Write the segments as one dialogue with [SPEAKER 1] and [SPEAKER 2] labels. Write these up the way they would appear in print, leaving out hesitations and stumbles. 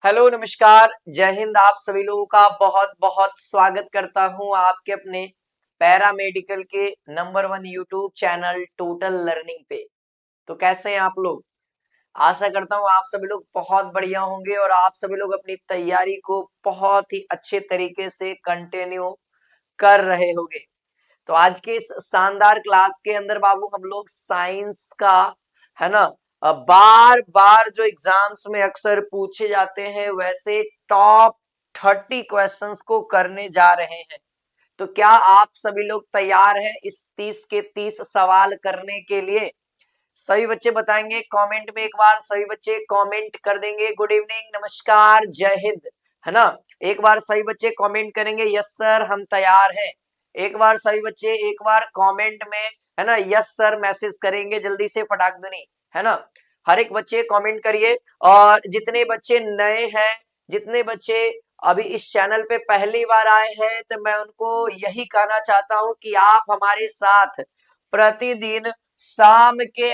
[SPEAKER 1] Hello नमस्कार जय हिंद। आप सभी लोगों का बहुत बहुत स्वागत करता हूं आपके अपने पैरामेडिकल के number 1 YouTube channel total learning पे। तो कैसे हैं आप लोग? आशा करता हूं आप सभी लोग बहुत बढ़िया होंगे और आप सभी लोग अपनी तैयारी को बहुत ही अच्छे तरीके से कंटिन्यू कर रहे होंगे। तो आज के इस शानदार क्लास के अंदर बाबू हम लोग साइंस का, है ना, बार बार जो एग्जाम्स में अक्सर पूछे जाते हैं वैसे टॉप 30 क्वेश्चंस को करने जा रहे हैं। तो क्या आप सभी लोग तैयार हैं इस 30 के 30 सवाल करने के लिए? सभी बच्चे बताएंगे कमेंट में, एक बार सभी बच्चे कमेंट कर देंगे गुड इवनिंग, नमस्कार, जय हिंद, है ना। एक बार सभी बच्चे कमेंट करेंगे यस सर हम तैयार हैं। एक बार सभी बच्चे एक बार कमेंट में, है ना, यस सर मैसेज करेंगे जल्दी से फटाक दनी, है ना। हर एक बच्चे कमेंट करिए। और जितने बच्चे नए हैं, जितने बच्चे अभी इस चैनल पे पहली बार आए हैं, तो मैं उनको यही कहना चाहता हूं कि आप हमारे साथ प्रतिदिन शाम के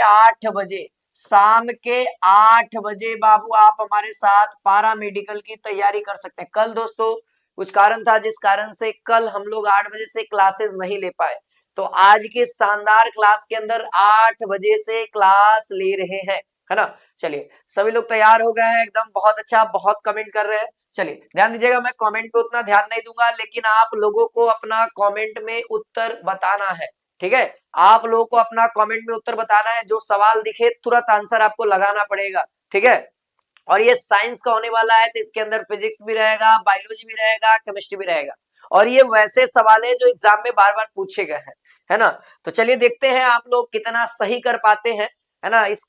[SPEAKER 1] 8 बजे बाबू आप हमारे साथ पारा मेडिकल की तैयारी कर सकते हैं। कल दोस्तों कुछ कारण था जिस कारण से कल हम लोग 8 बजे से क्लासेस नहीं ले पाए, तो आज के शानदार क्लास के अंदर 8 बजे से क्लास ले रहे हैं, है ना। चलिए सभी लोग तैयार हो गए हैं एकदम, बहुत अच्छा, बहुत कमेंट कर रहे हैं। चलिए ध्यान दीजिएगा, मैं कमेंट पे उतना ध्यान नहीं दूंगा, लेकिन आप लोगों को अपना कमेंट में उत्तर बताना है, ठीक है। आप लोगों को अपना कमेंट में उत्तर बताना है, जो सवाल दिखे तुरंत आंसर आपको लगाना पड़ेगा, ठीक है। और ये साइंस का होने वाला है, तो इसके अंदर फिजिक्स भी रहेगा, बायोलॉजी भी रहेगा, केमिस्ट्री भी रहेगा। और ये वैसे सवाल है जो एग्जाम में बार बार पूछे गए हैं, है ना। तो चलिए देखते हैं आप लोग कितना सही कर पाते हैं, है ना। इस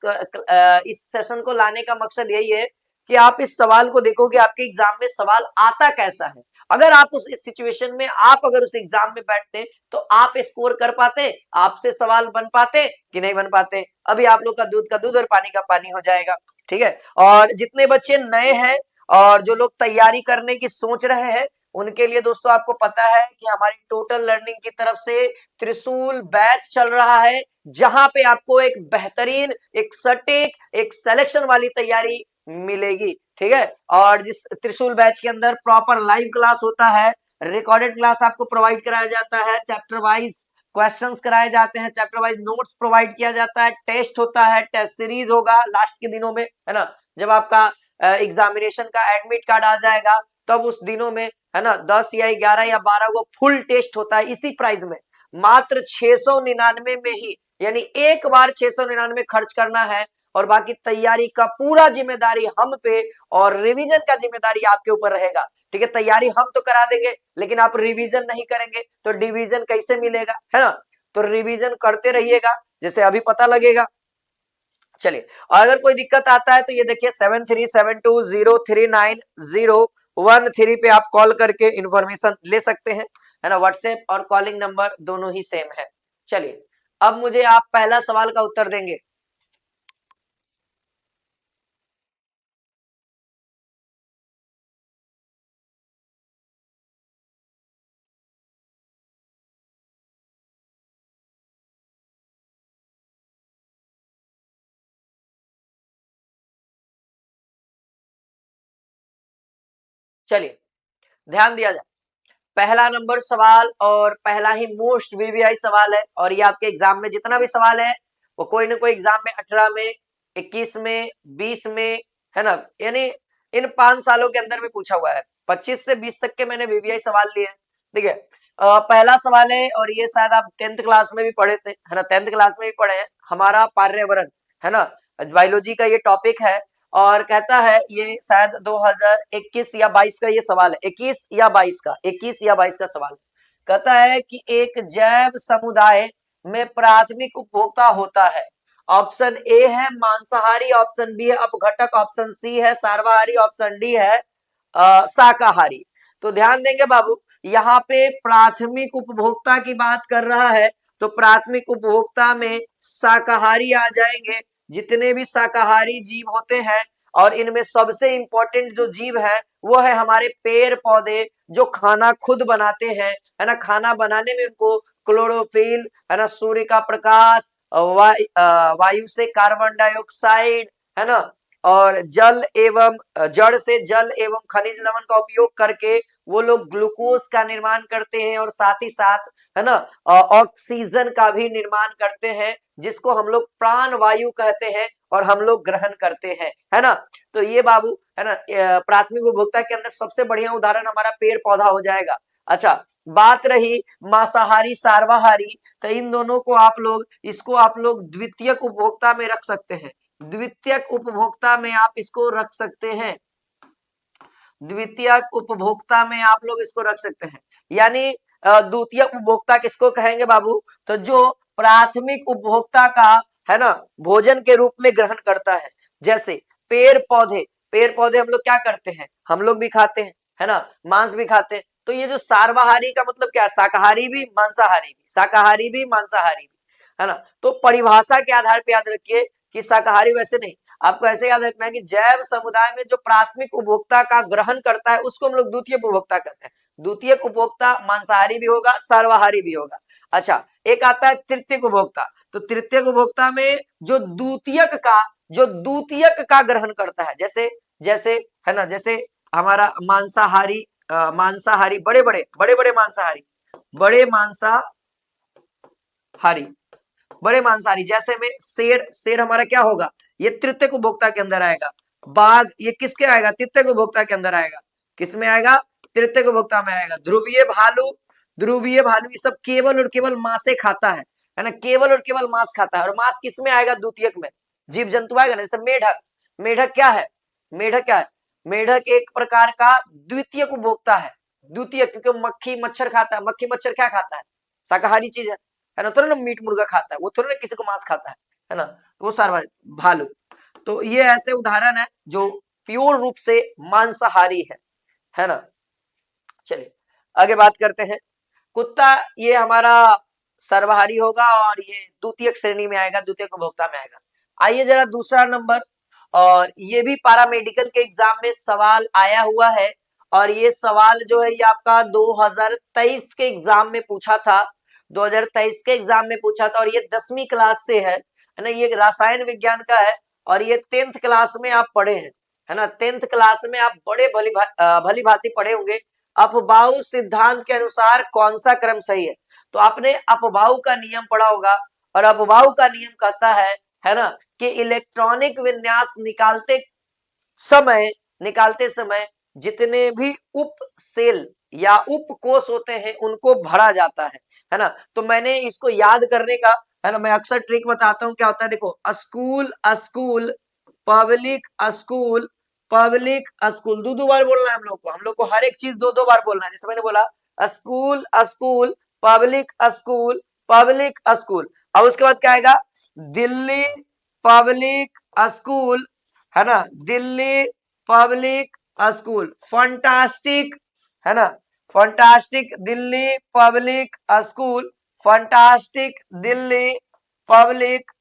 [SPEAKER 1] सेशन को लाने का मकसद यही है कि आप इस सवाल को देखो कि आपके एग्जाम में सवाल आता कैसा है। अगर आप उस इस सिचुएशन में, आप अगर उस एग्जाम में बैठते तो आप स्कोर कर पाते, आपसे सवाल बन पाते कि नहीं बन पाते? अभी आप लोग का दूध का दूध और पानी का पानी हो जाएगा, ठीक है। और जितने बच्चे नए हैं और जो लोग तैयारी करने की सोच रहे हैं, उनके लिए दोस्तों आपको पता है कि हमारी टोटल लर्निंग की तरफ से त्रिशूल बैच चल रहा है, जहां पे आपको एक बेहतरीन, एक सटीक, एक सिलेक्शन वाली तैयारी मिलेगी, ठीक है। और जिस त्रिशूल बैच के अंदर प्रॉपर लाइव क्लास होता है, रिकॉर्डेड क्लास आपको प्रोवाइड कराया जाता है, चैप्टर वाइज क्वेश्चंस कराए जाते हैं, चैप्टर वाइज नोट्स प्रोवाइड किया जाता है, टेस्ट होता है, टेस्ट सीरीज होगा लास्ट के दिनों में, है ना। जब आपका एग्जामिनेशन का एडमिट कार्ड आ जाएगा तब उस दिनों में, है ना, 10 या 11 या 12 को फुल टेस्ट होता है इसी प्राइस में, मात्र 699 में ही। यानी एक बार 699 खर्च करना है और बाकी तैयारी का पूरा जिम्मेदारी हम पे और रिवीजन का जिम्मेदारी आपके ऊपर रहेगा, ठीक है। तैयारी हम तो करा देंगे, लेकिन आप रिवीजन नहीं करेंगे तो डिवीजन कैसे मिलेगा, है ना। तो रिवीजन करते रहिएगा, जैसे अभी पता लगेगा। चलिए, और अगर कोई दिक्कत आता है तो ये देखिए 7372039013 पे आप कॉल करके इंफॉर्मेशन ले सकते हैं, है ना। व्हाट्सएप और कॉलिंग नंबर दोनों ही सेम है। चलिए अब मुझे आप पहला सवाल का उत्तर देंगे। चलिए ध्यान दिया जाए, पहला नंबर सवाल और पहला ही मोस्ट वीवीआई सवाल है, और ये आपके एग्जाम में जितना भी सवाल है वो कोई ना कोई एग्जाम में 18 में, 21 में, 20 में, है ना, यानी इन 5 सालों के अंदर में पूछा हुआ है। 25 से 20 तक के मैंने वीवीआई सवाल लिए हैं, ठीक है। पहला सवाल है, और ये शायद आप 10th क्लास में भी पढ़े थे, है ना, 10th क्लास में भी पढ़े हैं, हमारा पर्यावरण, है ना, बायोलॉजी का ये टॉपिक है। और कहता है, ये शायद 2021 या 22 का ये सवाल है, 21 या 22 का सवाल है। कहता है कि एक जैव समुदाय में प्राथमिक उपभोक्ता होता है। ऑप्शन ए है मांसाहारी, ऑप्शन बी है अपघटक, ऑप्शन सी है सर्वाहारी, ऑप्शन डी है शाकाहारी। तो ध्यान देंगे बाबू, यहाँ पे प्राथमिक उपभोक्ता की बात कर रहा है, तो प्राथमिक उपभोक्ता में शाकाहारी आ जाएंगे। जितने भी शाकाहारी जीव होते हैं, और इनमें सबसे इंपॉर्टेंट जो जीव है वो है हमारे पेड़ पौधे, जो खाना खुद बनाते हैं, है ना। खाना बनाने में उनको क्लोरोफिल, है ना, सूर्य का प्रकाश, वायु से कार्बन डाइऑक्साइड, है ना, और जल एवं जड़ से जल एवं खनिज लवण का उपयोग करके वो लोग ग्लूकोज का निर्माण करते हैं और साथ ही साथ है ना ऑक्सीजन का भी निर्माण करते हैं, जिसको हम लोग प्राण वायु कहते हैं और हम लोग ग्रहण करते हैं, है ना। तो ये बाबू है ना प्राथमिक उपभोक्ता के अंदर सबसे बढ़िया उदाहरण हमारा पेड़ पौधा हो जाएगा। अच्छा, बात रही मांसाहारी सर्वाहारी, तो इन दोनों को आप लोग द्वितीयक उपभोक्ता में रख सकते हैं। द्वितीयक उपभोक्ता में आप इसको रख सकते हैं, द्वितीयक उपभोक्ता में आप लोग इसको रख सकते हैं। यानी द्वितीयक उपभोक्ता किसको कहेंगे बाबू, तो जो प्राथमिक उपभोक्ता का है ना भोजन के रूप में ग्रहण करता है। जैसे पेड़ पौधे हम लोग क्या करते हैं, हम लोग भी खाते हैं, है ना, मांस भी खाते हैं। तो ये जो सर्वाहारी का मतलब क्या है, शाकाहारी भी मांसाहारी भी, शाकाहारी भी मांसाहारी भी, है ना। तो परिभाषा के आधार पर याद रखिए कि शाकाहारी वैसे नहीं, आपको ऐसे याद रखना है कि जैव समुदाय में जो प्राथमिक उपभोक्ता का ग्रहण करता है उसको हम लोग द्वितीय उपभोक्ता कहते हैं। द्वितीय उपभोक्ता मांसाहारी भी होगा, सर्वाहारी भी होगा। अच्छा, एक आता है तृतीय उपभोक्ता। तो तृतीय उपभोक्ता में जो द्वितीयक का ग्रहण करता है, जैसे जैसे है ना, जैसे हमारा मांसाहारी बड़े बड़े मांसाहारी जैसे में शेर हमारा क्या होगा, ये तृतीय उपभोक्ता के अंदर आएगा। बाघ ये किसके आएगा, तृतीय उपभोक्ता के अंदर आएगा। किसमें आएगा, तृतीय उपभोक्ता में आएगा। ध्रुवीय भालू ये सब केवल और केवल मांसे खाता है ना, केवल और केवल मांस खाता है। और मांस किसमें आएगा, द्वितीयक में। जीव जंतु आएगा ना, जैसे मेढक क्या है, मेढक एक प्रकार का द्वितीय उपभोक्ता है। द्वितीय क्योंकि मक्खी मच्छर खाता है, मक्खी मच्छर क्या खाता है, शाकाहारी चीज है ना, थोड़ा ना मीट मुर्गा खाता है, वो थोड़ा ना किसी को मांस खाता है ना, वो सारा भालू। तो ये ऐसे उदाहरण है जो प्योर रूप से मांसाहारी है ना। चलिए आगे बात करते हैं। कुत्ता ये हमारा सर्वाहारी होगा और ये द्वितीयक श्रेणी में आएगा, द्वितीयक उपभोक्ता में आएगा। आइए जरा दूसरा नंबर, और ये भी पैरामेडिकल के एग्जाम में सवाल आया हुआ है, और ये सवाल जो है ये आपका 2023 के एग्जाम में पूछा था, 2023 के एग्जाम में पूछा था, और ये 10वीं क्लास से है ना, ये रसायन विज्ञान का है, और ये 10th क्लास में आप पढ़े हैं, है ना, 10th क्लास में आप बड़े भली भांति पढ़े होंगे। अपबाऊ सिद्धांत के अनुसार कौन सा क्रम सही है, तो आपने अपबाऊ का नियम पढ़ा होगा, और अपबाऊ का नियम कहता है ना, कि इलेक्ट्रॉनिक विन्यास निकालते समय जितने भी उप सेल या उप कोष होते हैं उनको भरा जाता है ना। तो मैंने इसको याद करने का है ना, मैं अक्सर ट्रिक बताता हूं, क्या होता है देखो, school school public school public school, दो बार बोलना है हम लोग को हर एक चीज दो बार बोलना है। जैसे मैंने बोला school school public school public school, और उसके बाद क्या आएगा, दिल्ली पब्लिक स्कूल, है ना, दिल्ली पब्लिक स्कूल, फंटास्टिक, है ना, fantastic Delhi public school, fantastic Delhi public,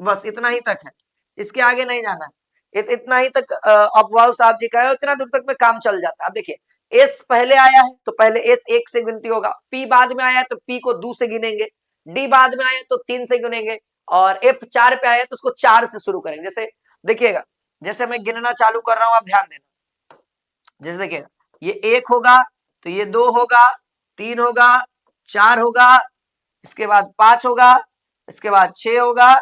[SPEAKER 1] बस इतना ही तक है, इसके आगे नहीं जाना है। इतना ही तक अपवाऊ साहब जी का है, इतना दूर तक में काम चल जाता है। अब देखिए एस पहले आया है तो पहले एस 1 से गिनती होगा, पी बाद में आया है तो पी को 2 से गिनेंगे, डी बाद में आया तो 3 से गिनेंगे, और एफ 4 पे आया तो उसको 4 से शुरू करेंगे। जैसे देखिएगा, जैसे मैं गिनना चालू कर रहा हूं, आप ध्यान देना। जैसे देखिएगा, ये 1 होगा तो ये 2 होगा, 3 होगा, 4 होगा, इसके बाद 5 होगा, इसके बाद 6 होगा,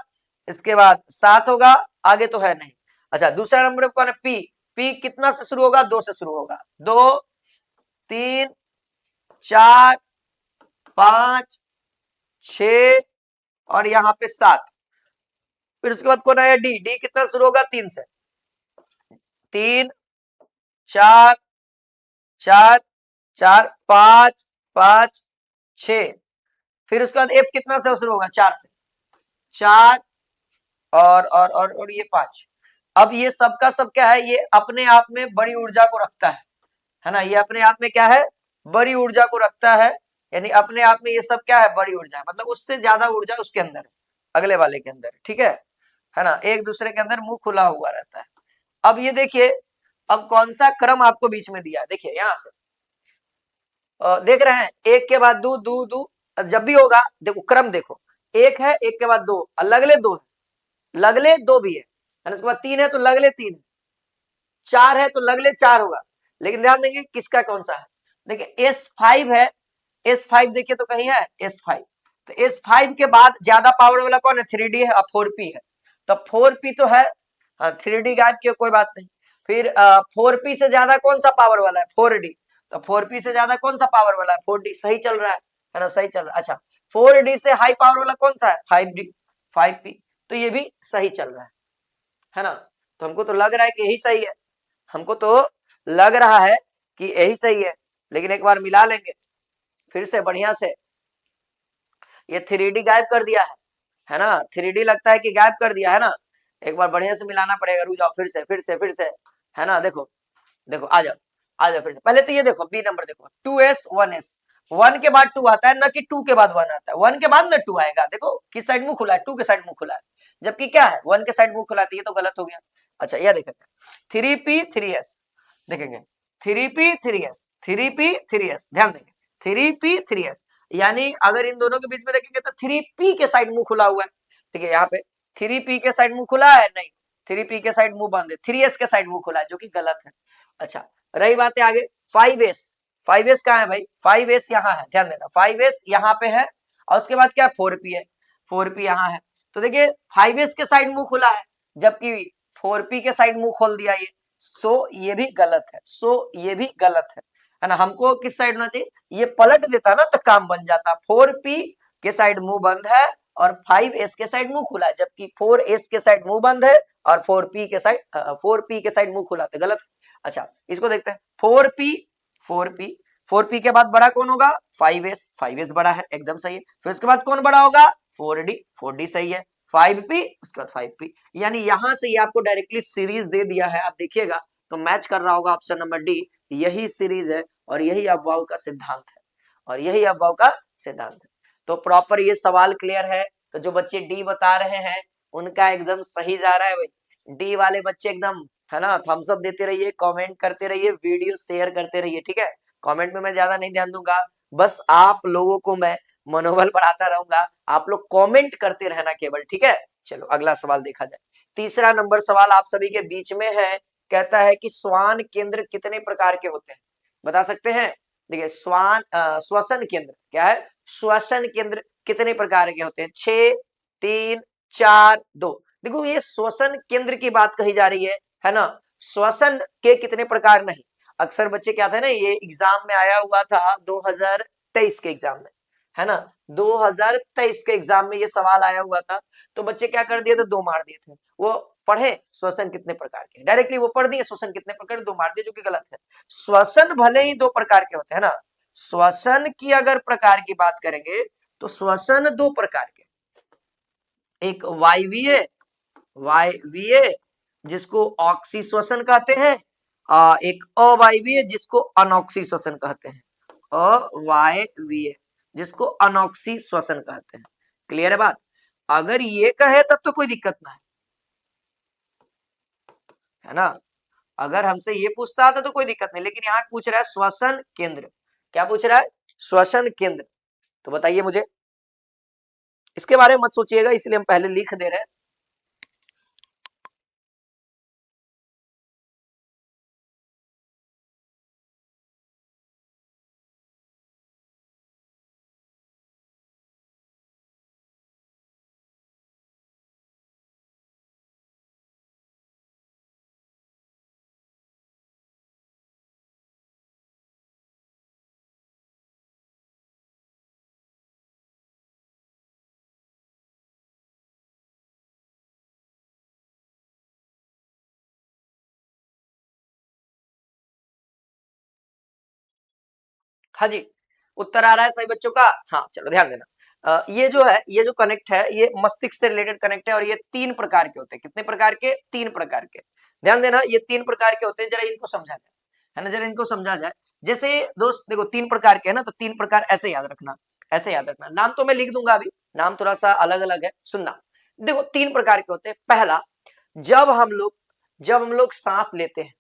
[SPEAKER 1] इसके बाद 7 होगा, आगे तो है नहीं। अच्छा, दूसरा नंबर कौन है, पी। पी कितना से शुरू होगा, 2 से शुरू होगा, 2 3 4 5 6 और यहाँ पे 7। फिर उसके बाद कौन आया, डी। डी कितना शुरू होगा, 3 से, 3 4 4 4 5 5 6। फिर उसके बाद एफ कितना से शुरू होगा, 4 से, 4 और ये 5। अब ये सबका सब क्या है, ये अपने आप में बड़ी ऊर्जा को रखता है ना, ये अपने आप में क्या है, बड़ी ऊर्जा को रखता है, यानी अपने आप में ये सब क्या है, बड़ी ऊर्जा, मतलब उससे ज्यादा ऊर्जा उसके अंदर है, अगले वाले के अंदर, ठीक है ना, एक दूसरे के अंदर मुंह खुला हुआ रहता है। अब ये देखिए, अब कौन सा क्रम आपको बीच में दिया है, देखिए यहां से देख रहे हैं, एक के बाद दो दो दो, जब भी होगा देखो क्रम देखो, एक है, एक के बाद दो, लगले दो है, लगले दो भी है, है ना। उसके बाद 3 है तो लगले 3 है, 4 है तो लगले 4 होगा, लेकिन ध्यान देंगे किसका कौन सा है। देखिए S5 है, S5 देखिए तो कहीं है S5, तो S5 के बाद ज्यादा पावर वाला कौन है, 3D है और 4P है, तो 4P तो है, 3D गायब किया कोई बात नहीं। फिर 4P से ज्यादा कौन सा पावर वाला है, 4D, तो 4P से ज्यादा कौन सा पावर वाला है, 4D, सही चल रहा है ना, सही चल रहा है। अच्छा 4D से हाई पावर वाला कौन सा है, 5D, 5P, तो ये भी सही चल रहा है ना। तो हमको तो लग रहा है कि यही सही है, हमको तो लग रहा है कि यही सही है, लेकिन एक बार मिला लेंगे फिर से बढ़िया से। ये 3D गायब कर दिया है ना, 3D लगता है कि गायब कर दिया है ना, एक बार बढ़िया से मिलाना पड़ेगा, रुक जाओ, फिर से है ना। देखो देखो आ जाओ, आ जाओ फिर से। पहले तो ये देखो बी नंबर देखो, 2s 1s, 1 के बाद 2 आता है ना, कि 2 के बाद 1 आता है, 1 के बाद ना 2 आएगा। देखो किस साइड मुंह खुला है, 2 के साइड मुंह खुला है, जबकि क्या है 1 के साइड मुंह खुला है, तो ये तो गलत हो गया। अच्छा यह देखेंगे 3p 3s, देखेंगे 3p 3s, 3p 3s, ध्यान देंगे 3p 3s, यानी अगर इन दोनों के बीच में देखेंगे तो 3p के साइड मुंह खुला हुआ है, ठीक है, यहाँ पे 3p के साइड मुंह खुला है, नहीं 3p के साइड मुंह बंद है, 3s के साइड मुंह खुला है, जो कि गलत है। अच्छा रही बात है आगे 5s, 5s कहाँ है भाई, 5s यहाँ है, ध्यान देना 5s यहाँ पे है, और उसके बाद क्या 4p है, 4p यहाँ है, तो देखिए 5s के साइड मुंह खुला है, जबकि 4p के साइड मुंह खोल दिया ये, सो ये भी गलत है, सो ये भी गलत है ना। हमको किस साइड होना चाहिए, ये पलट देता ना तो काम बन जाता, 4p के साइड मुंह बंद है और 5s के साइड मुंह खुला है, जबकि 4s के साइड मुंह बंद है और 4p के साइड मुंह खुला, तो गलत। अच्छा इसको देखते हैं 4p, 4p, 4p के बाद बड़ा कौन होगा 5s, 5s बड़ा है, एकदम सही है। फिर उसके बाद कौन बड़ा होगा 4d, 4d सही है, 5p उसके बाद 5p, यानी यहां से ये आपको डायरेक्टली सीरीज दे दिया है, आप देखिएगा तो मैच कर रहा होगा ऑप्शन नंबर डी, यही सीरीज है और यही अपवाओ का सिद्धांत है, और यही अपवाओ का सिद्धांत है। तो प्रॉपर ये सवाल क्लियर है, तो जो बच्चे डी बता रहे हैं उनका एकदम सही जा रहा है भाई, डी वाले बच्चे एकदम, है ना, थम्स अप देते रहिए, कमेंट करते रहिए, वीडियो शेयर करते रहिए, ठीक है। कमेंट में मैं ज्यादा नहीं ध्यान दूंगा, बस आप लोगों को मैं मनोबल बढ़ाता रहूंगा, आप लोग कमेंट करते रहना केवल, ठीक है। चलो अगला सवाल देखा जाए। तीसरा नंबर सवाल आप सभी के बीच में है, कहता है कि श्वान केंद्र कितने प्रकार के होते हैं, बता सकते हैं। देखिए श्वसन केंद्र क्या है, श्वसन केंद्र कितने प्रकार के होते हैं, 6, 3, 4, 2। देखो ये श्वसन केंद्र की बात कही जा रही है ना, श्वसन के कितने प्रकार नहीं। अक्सर बच्चे क्या थे ना, ये एग्जाम में आया हुआ था 2023 के एग्जाम में, है ना, 2023 के एग्जाम में ये सवाल आया हुआ था, तो बच्चे क्या कर दिए थे, 2 मार दिए थे, वो पढ़े श्वसन कितने प्रकार के, डायरेक्टली वो पढ़ दिए श्वसन कितने प्रकार, 2 मार दिए, जो कि गलत है। श्वसन भले ही 2 प्रकार के होते हैं ना, श्वसन की अगर प्रकार की बात करेंगे तो श्वसन 2 प्रकार के, एक वायवीय, वायवीय जिसको ऑक्सी श्वसन कहते हैं, एक अवायवीय जिसको अनॉक्सी श्वसन कहते हैं, अवायवीय जिसको अनॉक्सी श्वसन कहते हैं। क्लियर है बात, अगर ये कहे तब तो कोई दिक्कत ना है ना, अगर हमसे ये पूछता था तो कोई दिक्कत नहीं, लेकिन यहाँ पूछ रहा है श्वसन केंद्र, क्या पूछ रहा है, श्वसन केंद्र, तो बताइए मुझे, इसके बारे में मत सोचिएगा, इसलिए हम पहले लिख दे रहे हैं। हाँ जी, उत्तर आ रहा है सही बच्चों का, हाँ चलो ध्यान देना। ये जो है, ये जो कनेक्ट है, ये मस्तिष्क से रिलेटेड कनेक्ट है, और ये 3 प्रकार के होते हैं, कितने प्रकार के, 3 प्रकार के, ध्यान देना, ये 3 प्रकार के होते हैं, जरा इनको समझा जाए, है ना, जरा इनको समझा जाए। जैसे दोस्त देखो 3 प्रकार के है ना, तो 3 प्रकार ऐसे याद रखना, ऐसे याद रखना, नाम तो मैं लिख दूंगा, अभी नाम थोड़ा सा अलग अलग है, सुनना। देखो 3 प्रकार के होते हैं, पहला, जब हम लोग सांस लेते हैं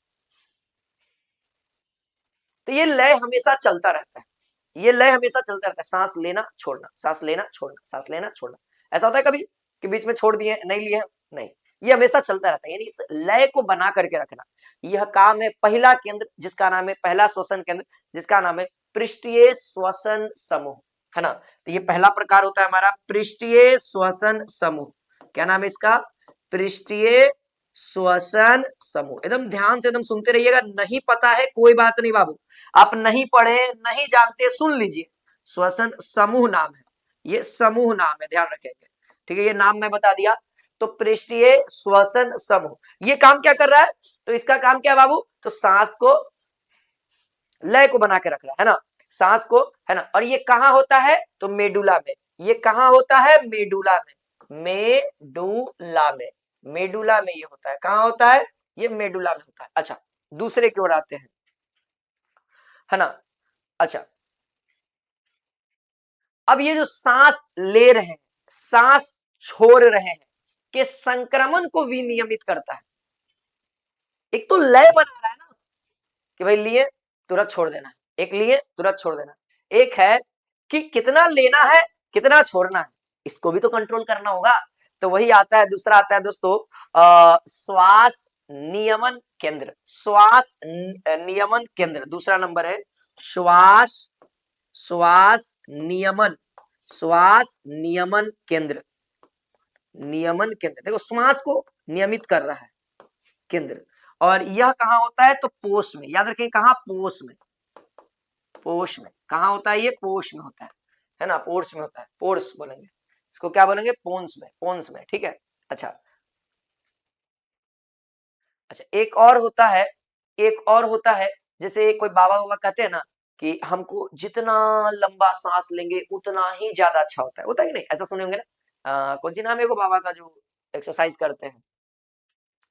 [SPEAKER 1] तो ये लय हमेशा चलता रहता है, ये लय हमेशा चलता रहता है, सांस लेना छोड़ना, सांस लेना छोड़ना, सांस लेना छोड़ना, ऐसा होता है कभी कि बीच में छोड़ दिए नहीं लिए, नहीं, ये हमेशा चलता रहता है, यानी इस लय को बना करके रखना, यह काम है पहला केंद्र जिसका नाम है, पहला श्वसन केंद्र जिसका नाम है पृष्ठीय श्वसन समूह, है ना। तो ये पहला प्रकार होता है हमारा पृष्ठीय श्वसन समूह। क्या नाम है इसका? पृष्ठीय श्वसन समूह। एकदम ध्यान से एकदम सुनते रहिएगा, नहीं पता है कोई बात नहीं बाबू, आप नहीं पढ़े नहीं जानते सुन लीजिए, श्वसन समूह नाम है, ये समूह नाम है, ध्यान रखेंगे, ठीक है। ये नाम मैं बता दिया। तो पृष्ठीय श्वसन समूह ये काम क्या कर रहा है? तो इसका काम क्या है बाबू? तो सांस को लय को बना के रख रहा है ना, सांस को, है ना। और ये कहां होता है? तो मेडुला में। ये कहां होता है? मेडुला में, मेडुला में, मेडुला में ये होता है। कहां होता है? ये मेडुला में होता है। अच्छा, दूसरे की ओर आते हैं, है ना। अच्छा, अब ये जो सांस ले रहे हैं, सांस छोड़ रहे हैं, के संक्रमण को विनियमित करता है। एक तो लय बना रहा है ना कि भाई लिए तुरंत छोड़ देना, एक लिए तुरंत छोड़ देना, एक है कि कितना लेना है कितना छोड़ना है, इसको भी तो कंट्रोल करना होगा। तो वही आता है, दूसरा आता है दोस्तों श्वास नियमन केंद्र, श्वास नियमन केंद्र दूसरा नंबर है, श्वास श्वास नियमन, श्वास नियमन केंद्र, नियमन केंद्र। देखो श्वास को नियमित कर रहा है केंद्र, और यह कहां होता है? तो पोष में, याद रखें कहां? पोष में, पोष में। कहां होता है ये? पोष में होता है ना, पोर्स में होता है, पोर्स बोलेंगे इसको, क्या बोलेंगे? पोन्स में, पोन्स में, ठीक है। अच्छा अच्छा, एक और होता है, एक और होता है, जैसे कोई बाबा बाबा कहते हैं ना कि हमको जितना लंबा सांस लेंगे उतना ही ज्यादा अच्छा होता है कि नहीं? ऐसा सुने होंगे ना। कौन सी नाम है वो बाबा का जो एक्सरसाइज करते हैं,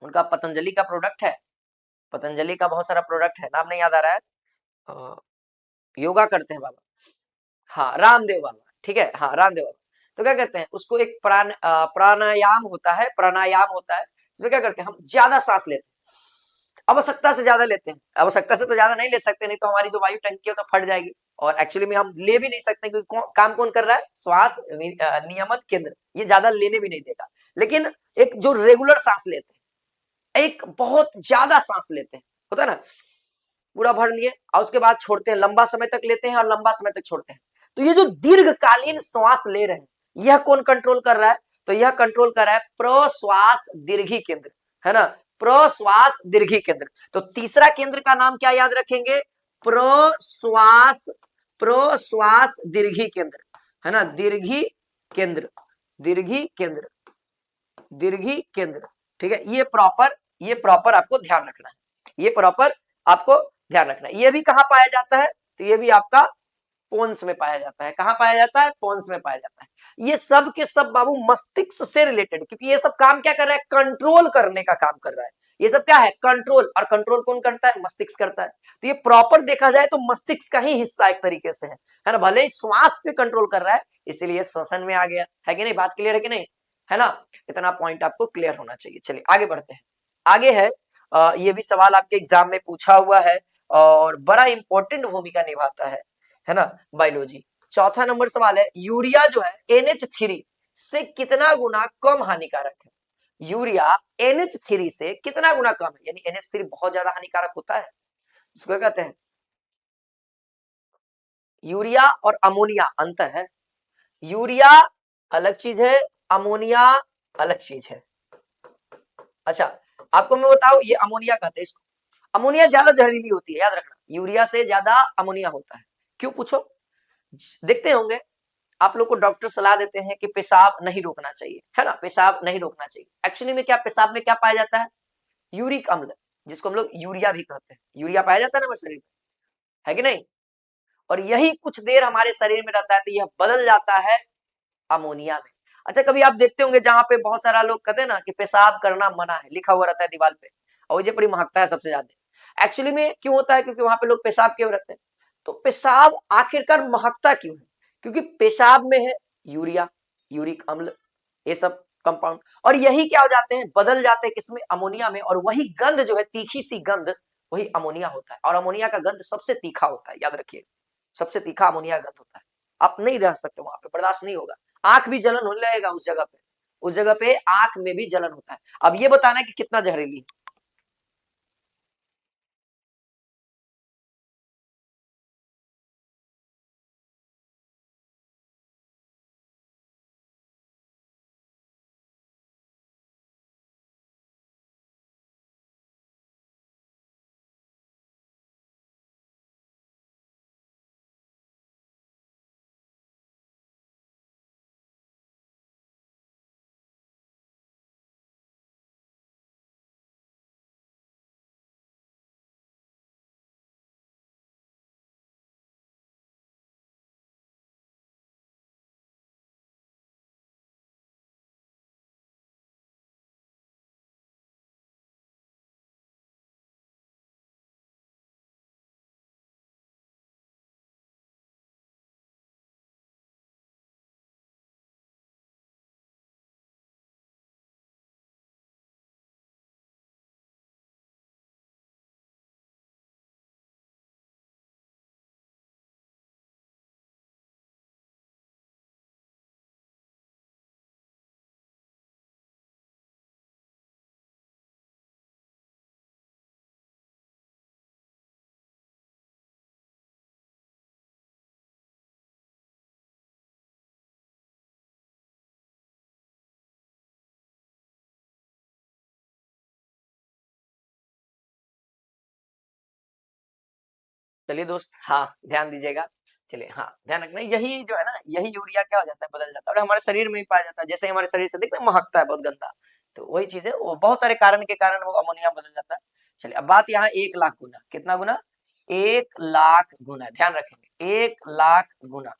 [SPEAKER 1] उनका पतंजलि का प्रोडक्ट है, पतंजलि का बहुत सारा प्रोडक्ट है, नाम नहीं याद आ रहा है। अ, योगा करते हैं बाबा, हाँ रामदेव बाबा, ठीक है, हाँ रामदेव बाबा। तो क्या कहते हैं उसको? एक प्राणायाम होता है, प्राणायाम होता है। इसमें क्या करते हैं? हम ज्यादा सांस लेते हैं, आवश्यकता से ज्यादा लेते हैं, आवश्यकता से तो ज्यादा नहीं ले सकते, नहीं तो हमारी जो वायु टंकी है तो फट जाएगी, और एक्चुअली में हम ले भी नहीं सकते क्योंकि काम कौन कर रहा है? श्वास नियमन केंद्र, ये ज्यादा लेने भी नहीं देगा। लेकिन एक जो रेगुलर सांस लेते हैं, एक बहुत ज्यादा सांस लेते हैं, होता है ना, पूरा भर लिए और उसके बाद छोड़ते हैं, लंबा समय तक लेते हैं और लंबा समय तक छोड़ते हैं। तो ये जो दीर्घकालीन श्वास ले रहे हैं, यह कौन कंट्रोल कर रहा है? तो यह कंट्रोल कर रहा है प्रश्वास दीर्घी केंद्र, है ना, प्रश्वास दीर्घी केंद्र। तो तीसरा केंद्र का नाम क्या याद रखेंगे? प्रश्वास, प्रश्वास दीर्घी केंद्र, है ना, दीर्घी केंद्र, दीर्घी केंद्र, दीर्घी केंद्र, ठीक है। ये प्रॉपर आपको ध्यान रखना है, ये प्रॉपर आपको ध्यान रखना है। ये भी कहां पाया जाता है? तो ये भी आपका पोन्स में पाया जाता है। कहां पाया जाता है? पोन्स में पाया जाता है। ये सब के सब बाबू मस्तिष्क से रिलेटेड, क्योंकि ये सब काम क्या कर रहा है? कंट्रोल करने का काम कर रहा है। ये सब क्या है? कंट्रोल, और कंट्रोल कौन करता है? मस्तिष्क करता है। तो ये प्रॉपर देखा जाए तो मस्तिष्क का ही हिस्सा एक तरीके से है ना, भले ही श्वास पे कंट्रोल कर रहा है, इसीलिए श्वसन में आ गया, है कि नहीं? बात क्लियर है कि नहीं? है ना, इतना पॉइंट आपको क्लियर होना चाहिए। चलिए आगे बढ़ते हैं। आगे है, ये भी सवाल आपके एग्जाम में पूछा हुआ है और बड़ा इंपॉर्टेंट भूमिका निभाता है ना, बायोलॉजी। चौथा नंबर सवाल है, यूरिया जो है NH3 से कितना गुना कम हानिकारक है? यूरिया NH3 से कितना गुना कम है? यानी NH3 बहुत ज्यादा हानिकारक होता है, इसको कहते हैं। यूरिया और अमोनिया अंतर है, यूरिया अलग चीज है, अमोनिया अलग चीज है। अच्छा, आपको मैं बताऊं, ये अमोनिया कहते हैं इसको, अमोनिया ज्यादा जहरीली होती है, याद रखना, यूरिया से ज्यादा अमोनिया होता है। क्यों पूछो? देखते होंगे आप लोग को डॉक्टर सलाह देते हैं कि पेशाब नहीं रोकना चाहिए, है ना, पेशाब नहीं रोकना चाहिए। एक्चुअली में क्या पेशाब में क्या पाया जाता है? यूरिक अम्ल, जिसको हम लोग यूरिया भी कहते हैं, यूरिया पाया जाता है ना हमारे शरीर में, है कि नहीं? और यही कुछ देर हमारे शरीर में रहता है तो यह बदल जाता है अमोनिया में। अच्छा, कभी आप देखते होंगे जहां पे बहुत सारा लोग कहते हैं ना कि पेशाब करना मना है, लिखा हुआ रहता है दीवार पे, और ये बड़ी महकता है सबसे ज्यादा। एक्चुअली में क्यों होता है? क्योंकि वहां पे लोग पेशाब क्यों रखते हैं? तो पेशाब आखिरकार महकता क्यों है? क्योंकि पेशाब में है यूरिया, यूरिक अम्ल, ये सब कंपाउंड, और यही क्या हो जाते हैं? बदल जाते हैं किसमें? अमोनिया में। और वही गंध जो है, तीखी सी गंध, वही अमोनिया होता है। और अमोनिया का गंध सबसे तीखा होता है, याद रखिए, सबसे तीखा अमोनिया गंध होता है। आप नहीं रह सकते वहां पे, बर्दाश्त नहीं होगा, आंख भी जलन होने लगेगा उस जगह पे, उस जगह पे आंख में भी जलन होता है। अब ये बताना है कि कितना जहरीली है। चलिए दोस्त, हाँ ध्यान दीजिएगा। चलिए हाँ ध्यान रखना, यही जो है ना, यही यूरिया क्या हो जाता है, बदल जाता है और हमारे शरीर में ही पाया जाता है। जैसे हमारे शरीर से देखते हैं महकता है बहुत गंदा, तो वही चीज है, वो बहुत सारे कारण के कारण वो अमोनिया बदल जाता है। चलिए अब बात यहाँ 1 लाख गुना, कितना गुना? 1 लाख गुना, ध्यान रखेंगे 1 लाख गुना।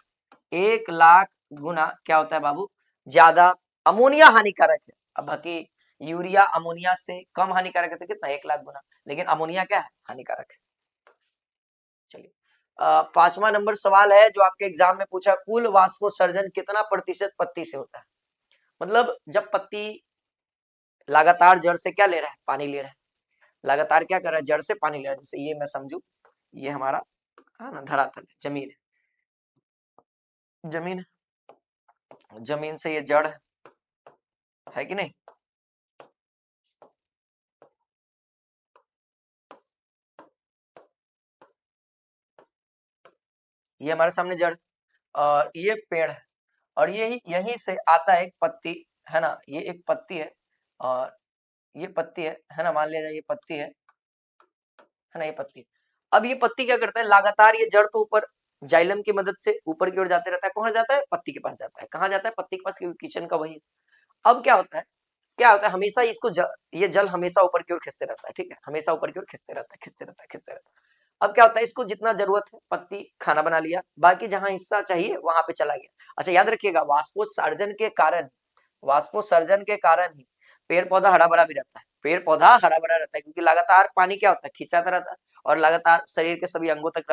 [SPEAKER 1] 1 लाख गुना क्या होता है बाबू? ज्यादा अमोनिया हानिकारक है। अब बाकी यूरिया अमोनिया से कम हानिकारक है, तो कितना? 1 लाख गुना। लेकिन अमोनिया क्या है? हानिकारक है। चलिए 5वां नंबर सवाल है जो आपके एग्जाम में पूछा, कुल वाष्पोत्सर्जन कितना प्रतिशत पत्ती से होता है? मतलब जब पत्ती लगातार जड़ से क्या ले रहा है? पानी ले रहा है। लगातार क्या कर रहा है? जड़ से पानी ले रहा है। जैसे ये मैं समझू, ये हमारा है ना धरातल है, जमीन है, जमीन है, जमीन से ये जड़ है कि नहीं? ये हमारे सामने जड़, और ये पेड़ है, और यही यहीं से आता है एक पत्ती, है ना, ये एक पत्ती है, और ये पत्ती है ना, मान लिया जाए ये पत्ती है ना, ये पत्ती। अब ये पत्ती क्या करता है? लगातार ये जड़ तो ऊपर जाइलम की मदद से ऊपर की ओर जाते रहता है। कौन जाता है? पत्ती के पास जाता है। कहाँ जाता है? पत्ती के पास, क्योंकि किचन का वही है। अब क्या होता है? क्या होता है? हमेशा इसको ये जल हमेशा ऊपर की ओर खींचते रहता है, ठीक है, हमेशा ऊपर की ओर खींचते रहता है, खींचते रहता है, खींचते रहता है। अब क्या होता है? इसको जितना जरूरत है, पत्ती खाना बना लिया, बाकी जहां हिस्सा चाहिए वहां पे चला गया। अच्छा याद रखिएगा, वाष्पोत्सर्जन के कारण ही पेड़ पौधा हरा भरा भी रहता है। पेड़ पौधा हरा भरा रहता है क्योंकि लगातार पानी क्या होता है? खिंचाता रहता है, और लगातार शरीर के सभी अंगों तक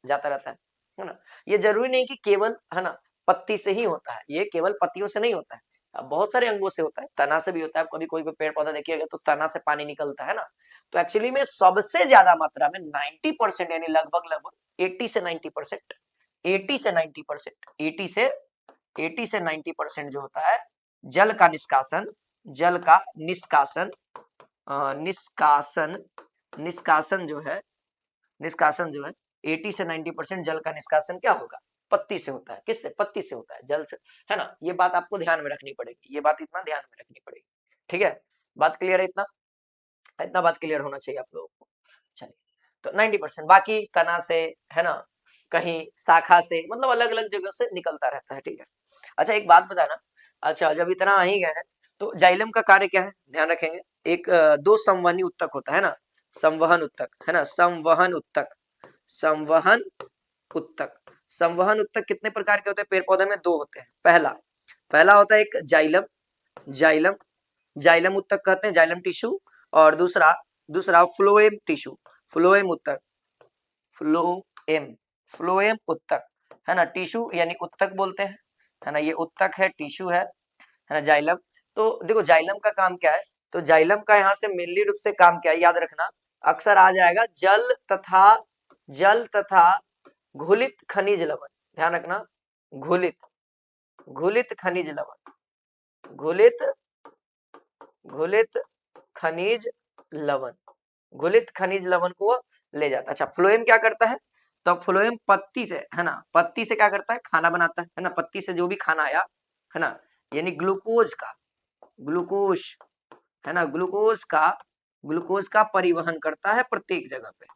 [SPEAKER 1] जाता रहता है ना। ये जरूरी नहीं कि केवल, है ना, पत्ती से ही होता है, ये केवल पत्तियों से नहीं होता है। अब बहुत सारे अंगों से होता है, तना से भी होता है। कभी कोई भी पेड़ पौधा देखिएगा तो तना से पानी निकलता है ना। तो एक्चुअली में सबसे ज्यादा मात्रा में 90%, यानी लगभग लगभग 80 से 90%, 80 से 90% जो होता है, जल का निष्कासन, जल का निष्कासन, निष्कासन, निष्कासन जो है, निष्कासन जो है 80 से 90% जल का निष्कासन क्या होगा? पत्ती से होता है। किससे? पत्ती से होता है, जल से, है ना। ये बात आपको ध्यान में रखनी पड़ेगी, ये बात इतना ध्यान में रखनी पड़ेगी, ठीक है। बात क्लियर है? इतना इतना बात क्लियर होना चाहिए आप लोगों को। चलिए, तो 90%, बाकी तना से, है ना, कहीं शाखा से, मतलब अलग अलग जगह से निकलता रहता है, ठीक है। अच्छा एक बात बताना, अच्छा जब इतना आ ही गए हैं, तो जाइलम का कार्य क्या है? ध्यान रखेंगे। एक दो संवहनी उत्तक होता है ना, संवहन उत्तक, है ना, संवहन उत्तक, संवहन उत्तक। संवहन उत्तक कितने प्रकार के होते हैं? पेड़ पौधे में दो होते हैं। पहला पहला होता है एक जाइलम, जाइलम, जाइलम उत्तक कहते हैं, जाइलम टिश्यू। और दूसरा दूसरा फ्लोएम टिश्यू, फ्लोएम उत्तक, फ्लोएम, फ्लोएम उत्तक, है ना। टिश्यू यानी उत्तक बोलते हैं, है ना, ये उत्तक है, टिश्यू है ना, जाइलम। तो देखो जाइलम का काम क्या है? तो जाइलम का यहाँ से मेनली रूप से काम क्या है, याद रखना। अक्सर आ जाएगा जल तथा घुलित खनिज लवण, ध्यान रखना, घुलित, घुलित खनिज लवण, घुलित घुलित खनिज लवण, घुलित खनिज लवण को ले जाता है। अच्छा फ्लोएम क्या करता है, तो फ्लोएम पत्ती से, है ना, पत्ती से क्या करता है, खाना बनाता है ना, पत्ती से जो भी खाना आया, है ना, यानी ग्लूकोज का, ग्लूकोज, है ना, ग्लूकोज का परिवहन करता है प्रत्येक जगह पे,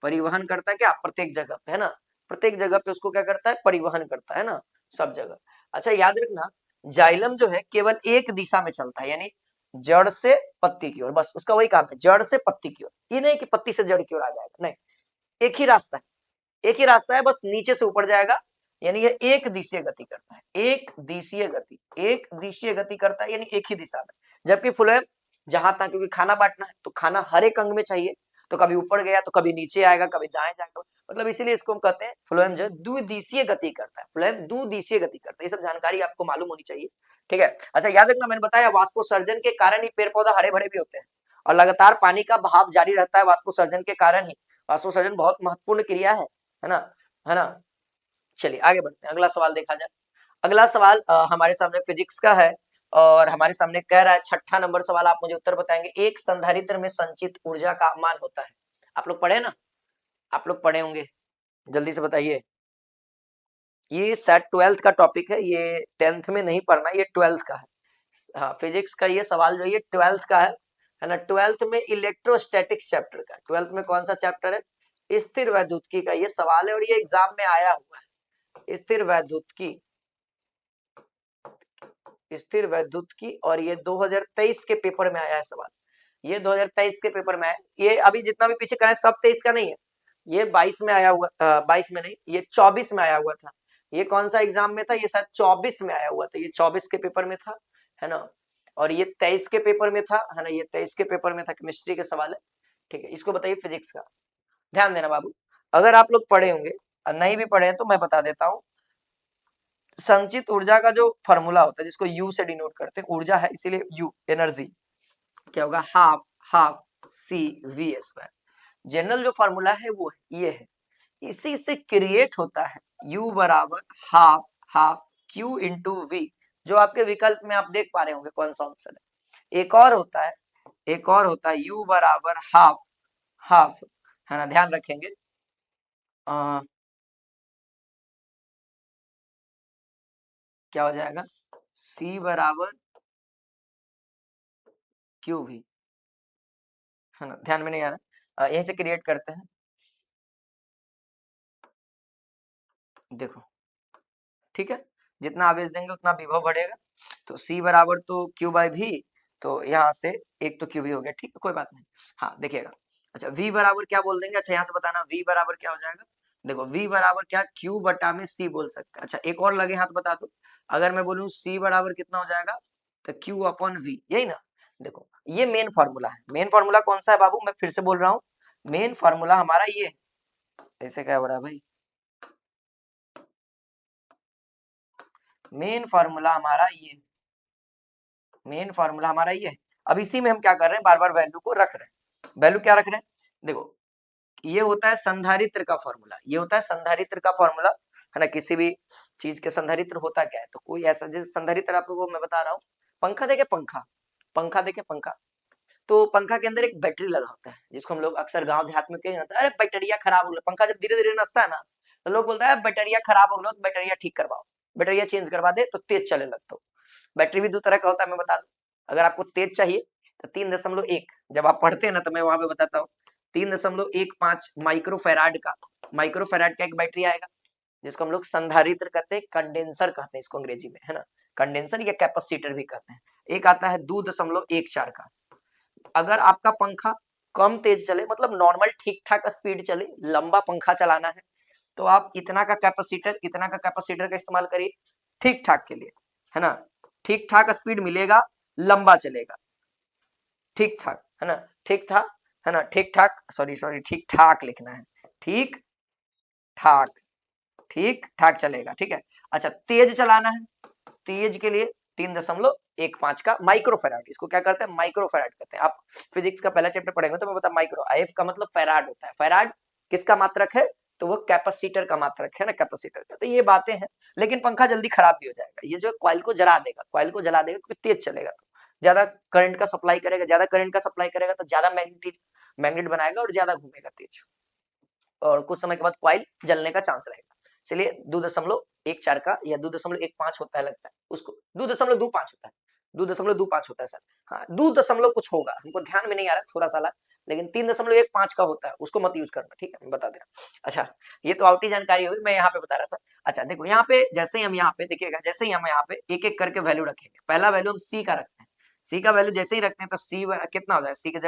[SPEAKER 1] परिवहन करता है क्या, प्रत्येक जगह पे, है ना, प्रत्येक जगह पे उसको क्या करता है, परिवहन करता है ना, सब जगह। अच्छा याद रखना, जाइलम जो है केवल एक दिशा में चलता है, यानी जड़ से पत्ती की ओर, बस उसका वही काम है, जड़ से पत्ती की ओर, ये नहीं कि पत्ती से जड़ की ओर आ जाएगा, नहीं, एक ही रास्ता है, एक ही रास्ता है, बस नीचे से ऊपर जाएगा, यानी ये एक दिशीय गति करता है, एक दिशीय गति, एक दिशीय गति करता है, यानी एक ही दिशा में। जबकि फ्लोएम जहां तक, क्योंकि खाना बांटना है तो खाना हर एक अंग में चाहिए, तो कभी ऊपर गया तो कभी नीचे आएगा, कभी दाएं जाएगा, मतलब इसीलिए इसको हम कहते हैं फ्लोएम जो है द्विदिशीय गति करता है, फ्लोएम द्विदिशीय गति करता है, ये सब जानकारी आपको मालूम होनी चाहिए, ठीक है। अच्छा याद रखना, मैंने बताया वाष्पोसर्जन के कारण ही पेड़ पौधा हरे भरे भी होते हैं, और लगातार पानी का बहाव जारी रहता है वाष्पोसर्जन के कारण ही, वाष्पोसर्जन बहुत महत्वपूर्ण क्रिया है ना, है ना। चलिए आगे बढ़ते हैं, अगला सवाल देखा जाए। अगला सवाल हमारे सामने फिजिक्स का है, और हमारे सामने कह रहा है, छठा नंबर सवाल, आप मुझे उत्तर बताएंगे, एक संधारित्र में संचित ऊर्जा का मान होता है। आप लोग पढ़े ना, आप लोग पढ़े होंगे, जल्दी से बताइए। ये शायद 12th का टॉपिक है, ये 10th में नहीं पढ़ना, ये 12th का है। हाँ फिजिक्स का ये सवाल जो ये 12th का है ना, 12th में इलेक्ट्रोस्टैटिक्स चैप्टर का, 12th में कौन सा चैप्टर है, स्थिर वैद्युतिकी का ये सवाल है, और ये एग्जाम में आया हुआ है, स्थिर वैद्युतिकी, स्थिर वैद्युतिकी, और ये 2023 के पेपर में आया है सवाल, ये 2023 के पेपर में है, ये अभी जितना भी पीछे करा है सब 23 का नहीं है, ये 22 में आया हुआ, 22 में नहीं, ये 24 में आया हुआ था, ये कौन सा एग्जाम में था, ये शायद 24 में आया हुआ था, ये 24 के पेपर में था, है ना, और ये 23 के पेपर में था, है ना, ये 23 के पेपर में था, केमिस्ट्री के सवाल है, ठीक है। इसको बताइए फिजिक्स का, ध्यान देना बाबू, अगर आप लोग पढ़े होंगे और नहीं भी पढ़े हैं तो मैं बता देता हूँ, संचित ऊर्जा का जो फॉर्मूला होता है, जिसको यू से डिनोट करते हैं, ऊर्जा है इसीलिए यू, एनर्जी क्या होगा, half half C V square, general जो फॉर्मूला है वो ये है, इसी से क्रिएट होता है u बराबर half half q into V, जो आपके विकल्प में आप देख पा रहे होंगे कौन सा ऑप्शन है। एक और होता है, एक और होता है u बराबर हाफ हाफ, है ना, ध्यान रखेंगे, क्या हो जाएगा, c बराबर q भी, है ना, ध्यान में नहीं आ रहा, यहीं से क्रिएट करते हैं, देखो, ठीक है, जितना आवेश देंगे उतना विभव बढ़ेगा, तो C बराबर तो Q बाई भी, तो यहाँ से एक तो Q भी हो गया, ठीक है, कोई बात नहीं। हाँ देखिएगा, अच्छा V बराबर क्या बोल देंगे, अच्छा यहाँ से बताना V बराबर क्या हो जाएगा, देखो V बराबर क्या, Q बटा में C बोल सकते हैं। अच्छा एक और लगे हाथ बता दो, अगर मैं बोलूँ C बराबर कितना हो जाएगा, तो Q अपॉन V, यही ना, देखो ये मेन फॉर्मूला है, मेन फॉर्मूला कौन सा है बाबू, मैं फिर से बोल रहा हूँ, मेन फॉर्मूला हमारा ये है, ऐसे क्या बड़ा भाई, मेन फॉर्मूला हमारा ये, मेन फॉर्मूला हमारा ये है। अब इसी में हम क्या कर रहे हैं, बार बार वैल्यू को रख रहे हैं, वैल्यू क्या रख रहे हैं, देखो ये होता है संधारित्र का फॉर्मूला, ये होता है संधारित्र का फॉर्मूला, है ना, किसी भी चीज के संधारित्र होता क्या है, तो कोई ऐसा, जैसे संधारित्र आप लोगों को मैं बता रहा हूँ, पंखा देखे, पंखा, पंखा देखे, पंखा, तो पंखा के अंदर एक बैटरी लगा होता है, जिसको हम लोग अक्सर गांव देहात में कहें जाता है, अरे बैटरिया खराब हो गया, पंखा जब धीरे धीरे नसता है ना, तो लोग बोलता है बैटरिया खराब हो गया तो बैटरिया ठीक करवाओ, बैटरिया चेंज करवा दे तो तेज चले लगता हो। बैटरी भी दो तरह का होता है, मैं बता दूं, अगर आपको तेज चाहिए तो 3.1, जब आप पढ़ते हैं ना तो मैं वहां पे बताता हूँ, 3.15 माइक्रोफेराड का, माइक्रोफेराड का एक बैटरी आएगा, जिसको हम लोग संधारित्र कहते हैं, कंडेंसर कहते हैं इसको अंग्रेजी में, है ना, कंडेंसर या कैपेसिटर भी कहते हैं। एक आता है 2.14 का, अगर आपका पंखा कम तेज चले, मतलब नॉर्मल ठीक ठाक स्पीड चले, लंबा पंखा चलाना है, तो आप इतना का कैपेसिटर, इतना का कैपेसिटर का इस्तेमाल करिए, ठीक ठाक के लिए, है ना, ठीक ठाक स्पीड मिलेगा, लंबा चलेगा, ठीक ठाक, है ना, ठीक ठाक, है ना, ठीक ठाक, सॉरी सॉरी, ठीक ठाक लिखना है, ठीक ठाक, ठीक ठाक चलेगा, ठीक है। अच्छा तेज चलाना है, तेज के लिए 3.15 का माइक्रोफेराड, इसको क्या करते हैं, माइक्रोफेराड कहते हैं। आप फिजिक्स का पहला चैप्टर पढ़ेंगे तो मैं बता, माइक्रो, आईएफ का मतलब फेराड होता है, फेराड किसका मात्रक है, तो वो कैपेसिटर का मात्रक है ना, कैपेसिटर का। तो ये बातें हैं, लेकिन पंखा जल्दी खराब भी हो जाएगा, ये जो कॉइल को जला देगा, कॉइल को जला देगा क्योंकि तेज चलेगा, तो ज्यादा करंट का सप्लाई करेगा, ज्यादा करंट का सप्लाई करेगा तो ज्यादा मैग्नेट बनाएगा और ज्यादा घूमेगा तेज, और कुछ समय के बाद कॉइल जलने का चांस रहेगा। चलिए 2.14 का या 2.15 होता है लगता है उसको, 2.25 होता है, 2.25 होता है सर, हाँ 2 कुछ होगा, हमको ध्यान में नहीं आ रहा थोड़ा सा, लेकिन 3.15 का होता है, उसको मत यूज करना, ठीक है, मैं बता दे रहा। अच्छा, ये तो आउटी जानकारी होगी, मैं यहाँ पे बता रहा था। अच्छा देखो यहाँ पे जैसे ही हम यहाँ पे देखिएगा, जैसे ही हम यहाँ पे एक एक करके वैल्यू रखेंगे, पहला वैल्यू हम सी का रखते हैं, सी का वैल्यू जैसे ही रखते हैं तो सी कितना हो जाए, सी के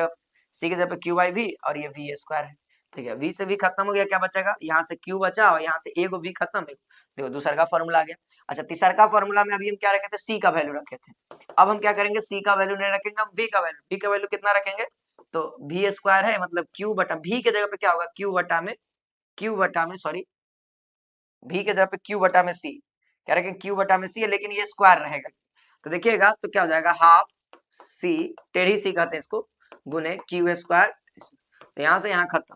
[SPEAKER 1] जगह पे क्यू बाई वी, और ये वी स्क्वायर है, ठीक है, वी से वी खत्म हो गया, क्या बचेगा, यहाँ से क्यू बचा और यहाँ से एगो वी खत्म है, देखो दूसरा का फॉर्मूला आ गया। अच्छा तीसरा का फॉर्मूला में अभी हम क्या रखे थे, सी का वैल्यू रखे थे, अब हम क्या करेंगे, सी का वैल्यू नहीं रखेंगे, हम वी का वैल्यू कितना रखेंगे, तो वी स्क्वायर है मतलब क्यू बटा, भी के जगह पे क्या होगा, क्यू बटा में सॉरी, भी के जगह पे क्यू बटा में सी, क्या रखेंगे, क्यू बटा में सी है, लेकिन ये स्क्वायर रहेगा, तो देखिएगा तो क्या हो जाएगा, हाफ सी, टेढ़ी सी कहते हैं इसको, गुने क्यू स्क्वायर, तो यहाँ से यहाँ खत्म,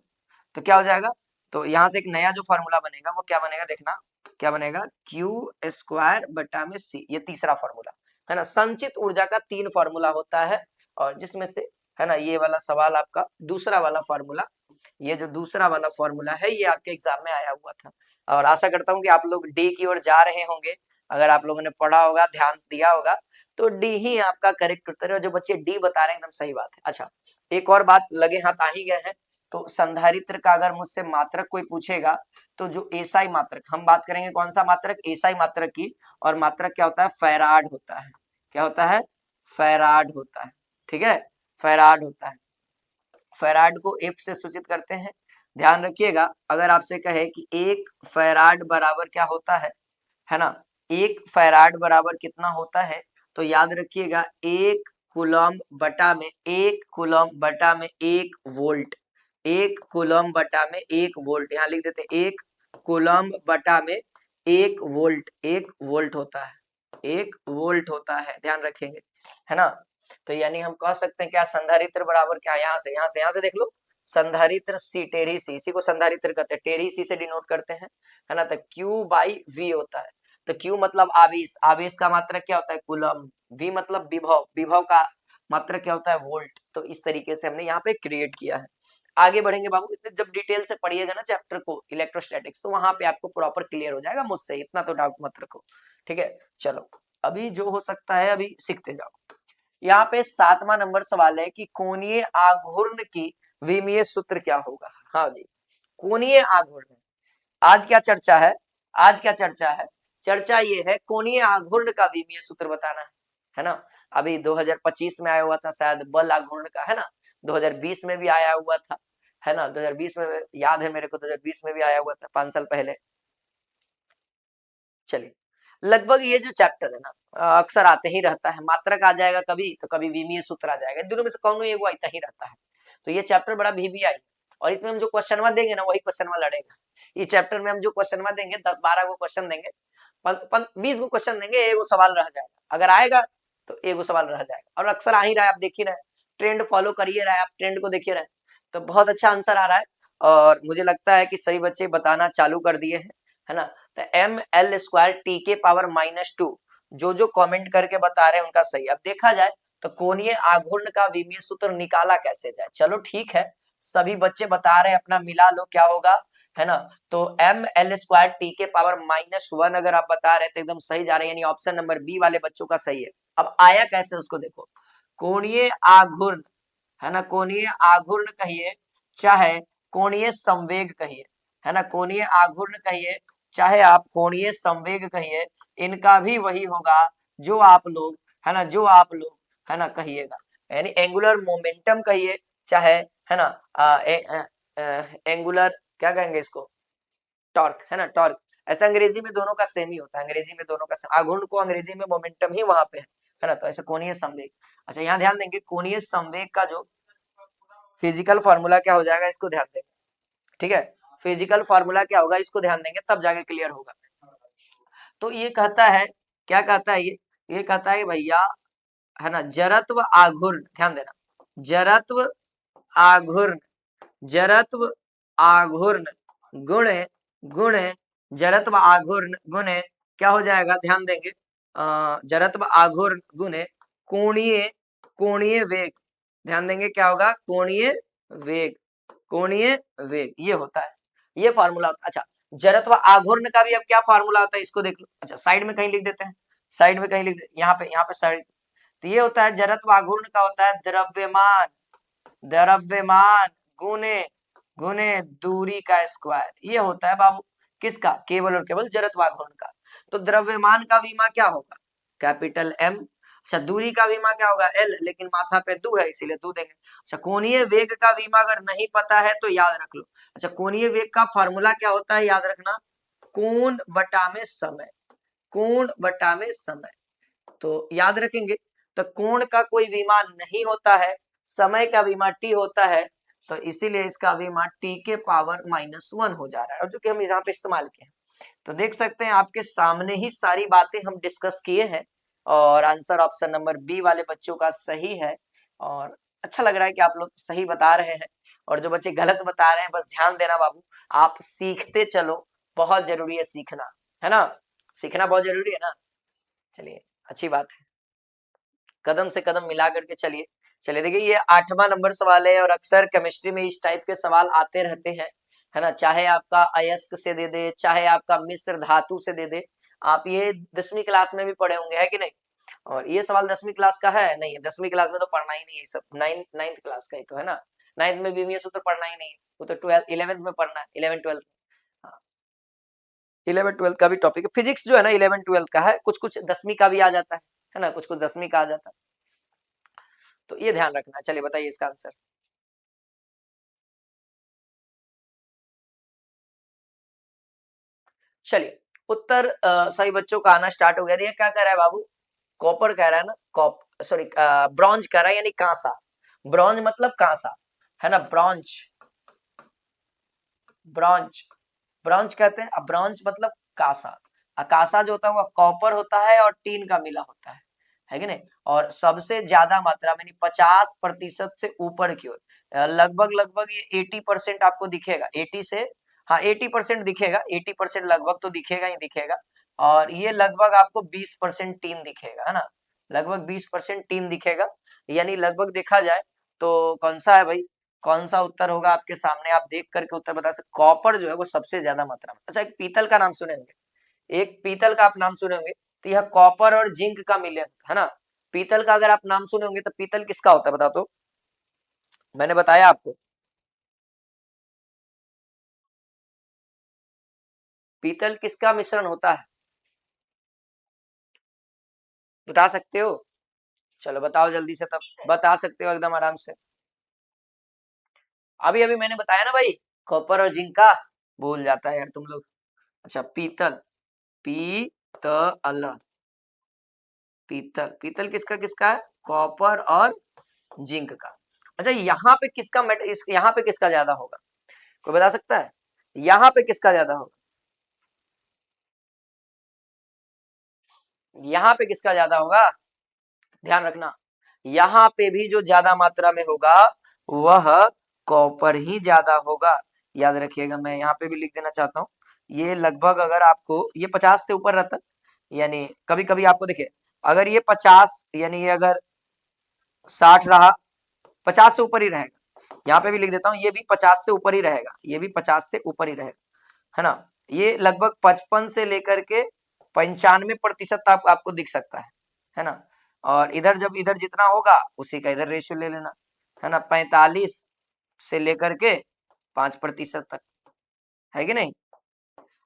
[SPEAKER 1] तो क्या हो जाएगा, तो यहाँ से एक नया जो फॉर्मूला बनेगा वो क्या बनेगा, देखना क्या बनेगा, क्यू स्क्वायर बटा में सी, ये तीसरा फॉर्मूला है ना। संचित ऊर्जा का 3 फॉर्मूला होता है, और जिसमें से है ना ये वाला सवाल आपका दूसरा वाला फॉर्मूला, ये जो दूसरा वाला फॉर्मूला है ये आपके एग्जाम में आया हुआ था, और आशा करता हूँ कि आप लोग डी की ओर जा रहे होंगे, अगर आप लोगों ने पढ़ा होगा, ध्यान दिया होगा, तो डी ही आपका करेक्ट उत्तर है, जो बच्चे डी बता रहे हैं एकदम सही बात है। अच्छा एक और बात, लगे हाथ आ ही गए हैं, तो संधारित्र का अगर मुझसे मात्रक कोई पूछेगा, तो जो एसआई मात्रक, हम बात करेंगे कौन सा मात्रक, एसआई मात्रक की, और मात्रक क्या होता है, फैराड होता है, क्या होता है, फैराड होता है, ठीक है, फैराड होता है, फैराड को एफ से सूचित करते हैं। ध्यान रखिएगा, अगर आपसे कहे कि 1 फैराड बराबर क्या होता है ना, 1 फैराड बराबर कितना होता है, तो याद रखिएगा 1 कूलम्ब बटा में 1 वोल्ट, यहाँ लिख देते 1 कूलम्ब बटा में 1 वोल्ट, 1 वोल्ट होता है, 1 वोल्ट होता है, ध्यान रखेंगे, है ना। तो यानी हम कह सकते हैं क्या, संधारित्र बराबर क्या, यहाँ से देख लो, संधारित्र सी, टेढ़ी सी, इसी को संधारित्र कहते हैं, टेढ़ी सी से डिनोट करते हैं, है ना, तो Q बाई V होता है, तो Q मतलब आवेश, आवेश का मात्रक क्या होता है, कूलम, V मतलब विभव, विभव का मात्रक क्या होता है, वोल्ट, तो इस तरीके से हमने यहाँ पे क्रिएट किया है। आगे बढ़ेंगे बाबू, इतने जब डिटेल से पढ़िएगा ना चैप्टर को इलेक्ट्रोस्टैटिक्स, तो वहां पे आपको प्रॉपर क्लियर हो जाएगा, मुझसे इतना तो डाउट मत रखो, ठीक है। चलो अभी जो हो सकता है अभी सीखते जाओ। यहाँ पे 7वां नंबर सवाल है कि कोणीय आघूर्ण की विमीय सूत्र क्या होगा। हाँ जी, कोणीय आघूर्ण, आज क्या चर्चा है, आज क्या चर्चा है, चर्चा ये है कोणीय आघूर्ण का विमीय सूत्र बताना है ना। अभी 2025 में आया हुआ था शायद बल आघूर्ण का, है ना, 2020 में भी आया हुआ था, है ना, 2020 में याद है मेरे को, 2020 में भी आया हुआ था 5 साल पहले। चलिए लगभग ये जो चैप्टर है ना अक्सर आते ही रहता है, मात्रक आ जाएगा कभी तो कभी विमीय सूत्र आ जाएगा, दोनों में से कौन एक आता ही रहता है, तो ये चैप्टर बड़ा वीवीआई, और इसमें हम जो क्वेश्चन देंगे ना वही क्वेश्चन लड़ेगा, इस चैप्टर में हम जो क्वेश्चन देंगे 10-12 को क्वेश्चन देंगे, 20 को क्वेश्चन देंगे, एगो सवाल रह जाएगा, अगर आएगा तो एगो सवाल रह जाएगा, और अक्सर आ ही रहा है, आप देख ही रहे, ट्रेंड फॉलो करिए रहे, आप ट्रेंड को देखिए रहे, तो बहुत अच्छा आंसर आ रहा है, और मुझे लगता है कि सही बच्चे बताना चालू कर दिए हैं, है ना। तो ml² t⁻², जो जो कमेंट करके बता रहे हैं उनका सही। अब देखा जाए तो कोणीय आघूर्ण का विमीय सूत्र निकाला कैसे जाए, चलो ठीक है, सभी बच्चे बता रहे हैं, अपना मिला लो क्या होगा, है ना। तो ml² t⁻⁻1 अगर आप बता रहे हैं तो एकदम सही जा रहे हैं, यानी ऑप्शन नंबर बी वाले बच्चों का सही है। अब आया कैसे उसको देखो, कोणीय आघूर्ण, है ना, कोणीय आघूर्ण कहिए चाहे कोणीय संवेग कहिए, है ना, कोणीय आघूर्ण कहिए चाहे आप कोणीय संवेग कहिए, इनका भी वही होगा जो आप लोग, है ना, जो आप लोग, है ना, कहिएगा, यानी एंगुलर मोमेंटम कहिए चाहे, है ना, एंगुलर क्या कहेंगे इसको, टॉर्क, है ना, टॉर्क, ऐसा अंग्रेजी में दोनों का सेम ही होता है, अंग्रेजी में दोनों का सेम, आघूर्ण को अंग्रेजी में मोमेंटम ही वहां पे है ना, तो ऐसे कोणीय संवेग। अच्छा यहाँ ध्यान देंगे, कोणीय संवेग का जो फिजिकल फॉर्मूला क्या हो जाएगा, इसको ध्यान देंगे, ठीक है, फिजिकल फार्मूला क्या होगा इसको ध्यान देंगे तब जाके क्लियर होगा। तो ये कहता है, क्या कहता है ये कहता है भैया, है ना, जड़त्व आघूर्ण, ध्यान देना, जड़त्व आघूर्ण, जड़त्व आघूर्ण गुणे गुणे जड़त्व आघूर्ण गुणे क्या हो जाएगा, ध्यान देंगे, जड़त्व आघूर्ण गुणे कोणीय कोणीय वेग, ध्यान देंगे क्या होगा, कोणीय वेग, कोणीय वेग ये होता है, ये फार्मूला। अच्छा, जड़त्व आघूर्ण का भी अब क्या फार्मूला होता है इसको देख लो। अच्छा, साइड में कहीं लिख देते हैं, साइड में कहीं लिख दे, यहाँ पे साइड। तो ये होता है जड़त्व आघूर्ण का होता है द्रव्यमान, द्रव्यमान गुने गुने दूरी का स्क्वायर, ये होता है बाबू किसका, केवल और केवल जड़त्वाघूर्ण का। तो द्रव्यमान का विमा क्या होगा, कैपिटल एम। अच्छा, दूरी का विमा क्या होगा, एल, लेकिन माथा पे दू है इसीलिए दू देंगे। अच्छा, कोणीय वेग का विमा अगर नहीं पता है तो याद रख लो। अच्छा, कोणीय वेग का फॉर्मूला क्या होता है, याद रखना, कोण बटा में समय, कोण बटा में समय। तो याद रखेंगे, तो कोण का कोई विमान नहीं होता है, समय का विमान टी होता है, तो इसीलिए इसका विमान टी के पावर -1 हो जा रहा है, और जो कि हम यहाँ पे इस्तेमाल किए हैं। तो देख सकते हैं आपके सामने ही सारी बातें हम डिस्कस किए हैं, और आंसर ऑप्शन नंबर बी वाले बच्चों का सही है। और अच्छा लग रहा है कि आप लोग सही बता रहे हैं, और जो बच्चे गलत बता रहे हैं बस ध्यान देना बाबू, आप सीखते चलो, बहुत जरूरी है सीखना, है ना, सीखना बहुत जरूरी है ना। चलिए, अच्छी बात है, कदम से कदम मिला करके चलिए। चलिए देखिए, ये 8वां नंबर सवाल है, और अक्सर केमिस्ट्री में इस टाइप के सवाल आते रहते हैं, है ना, चाहे आपका अयस्क से दे दे, चाहे आपका मिश्र धातु से दे दे। आप ये 10वीं क्लास में भी पढ़े होंगे, है कि नहीं। और ये सवाल 10वीं क्लास का है नहीं, 10वीं क्लास में तो पढ़ना ही नहीं है सब, नाइन्थ क्लास का ही तो है ना, नाइन्थ में भी ये सूत्र पढ़ना ही नहीं है, वो तो 12 11th में पढ़ना है, 11 12। हाँ, 11 12 का भी टॉपिक है, फिजिक्स जो है ना 11 12 का है, कुछ कुछ 10वीं का भी आ जाता है ना, कुछ कुछ 10वीं का आ जाता है, तो ये ध्यान रखना। चलिए बताइए इसका आंसर। चलिए, उत्तर सही बच्चों का आना स्टार्ट हो गया। ये क्या कह रहा है बाबू, कॉपर कह रहा है ना, कॉप सॉरी ब्रॉन्ज कह रहा है, यानी कांसा, ब्रॉन्ज मतलब कांसा, है ना, ब्रॉन्ज, ब्रॉन्ज, ब्रॉन्ज कहते हैं। अब ब्रॉन्ज मतलब कांसा, कांसा जो होता है वो कॉपर होता है और टीन का मिला होता है कि नहीं। और सबसे ज्यादा मात्रा में 50% से ऊपर की ओर, लगभग लगभग ये 80% आपको दिखेगा, 80 से, हाँ 80% दिखेगा, 80% लगभग तो दिखेगा ही दिखेगा। और ये लगभग आपको 20% टीन दिखेगा, है ना, लगभग 20% टीन दिखेगा। यानी लगभग देखा जाए तो कौन सा है भाई, कौन सा उत्तर होगा आपके सामने, आप देख करके उत्तर बता सकते। कॉपर जो है वो सबसे ज्यादा मात्रा में। अच्छा, एक पीतल का नाम सुने होंगे, एक पीतल का आप नाम सुने होंगे, तो यह कॉपर और जिंक का मिलन है ना। पीतल का अगर आप नाम सुने होंगे तो पीतल किसका होता है बता तो, मैंने बताया आपको, पीतल किसका मिश्रण होता है, बता सकते हो, चलो बताओ जल्दी से, तब बता सकते हो एकदम आराम से। अभी अभी मैंने बताया ना भाई, कॉपर और जिंक का, भूल जाता है यार तुम लोग। अच्छा, पीतल, पीतल, पीतल, पीतल किसका किसका है, कॉपर और जिंक का। अच्छा, यहाँ पे किसका यहाँ पे किसका ज्यादा होगा, कोई बता सकता है, यहाँ पे किसका ज्यादा होगा, यहाँ पे किसका ज्यादा होगा, ध्यान रखना, यहाँ पे भी जो ज्यादा मात्रा में होगा वह कॉपर ही ज्यादा होगा। याद रखिएगा, मैं यहाँ पे भी लिख देना चाहता हूँ, ये लगभग अगर आपको ये 50 से ऊपर रहता, यानी कभी कभी आपको देखिए, अगर ये 50 यानी ये अगर 60 रहा, 50 से ऊपर ही रहेगा। यहाँ पे भी लिख देता हूँ, ये भी 50 से ऊपर ही रहेगा, ये भी 50 से ऊपर ही रहेगा, है ना। ये लगभग 55 से लेकर के 95% आपको दिख सकता है ना। और इधर जब इधर जितना होगा उसी का इधर रेशियो ले लेना, है ना, 45 से लेकर के 5% तक, है कि नहीं।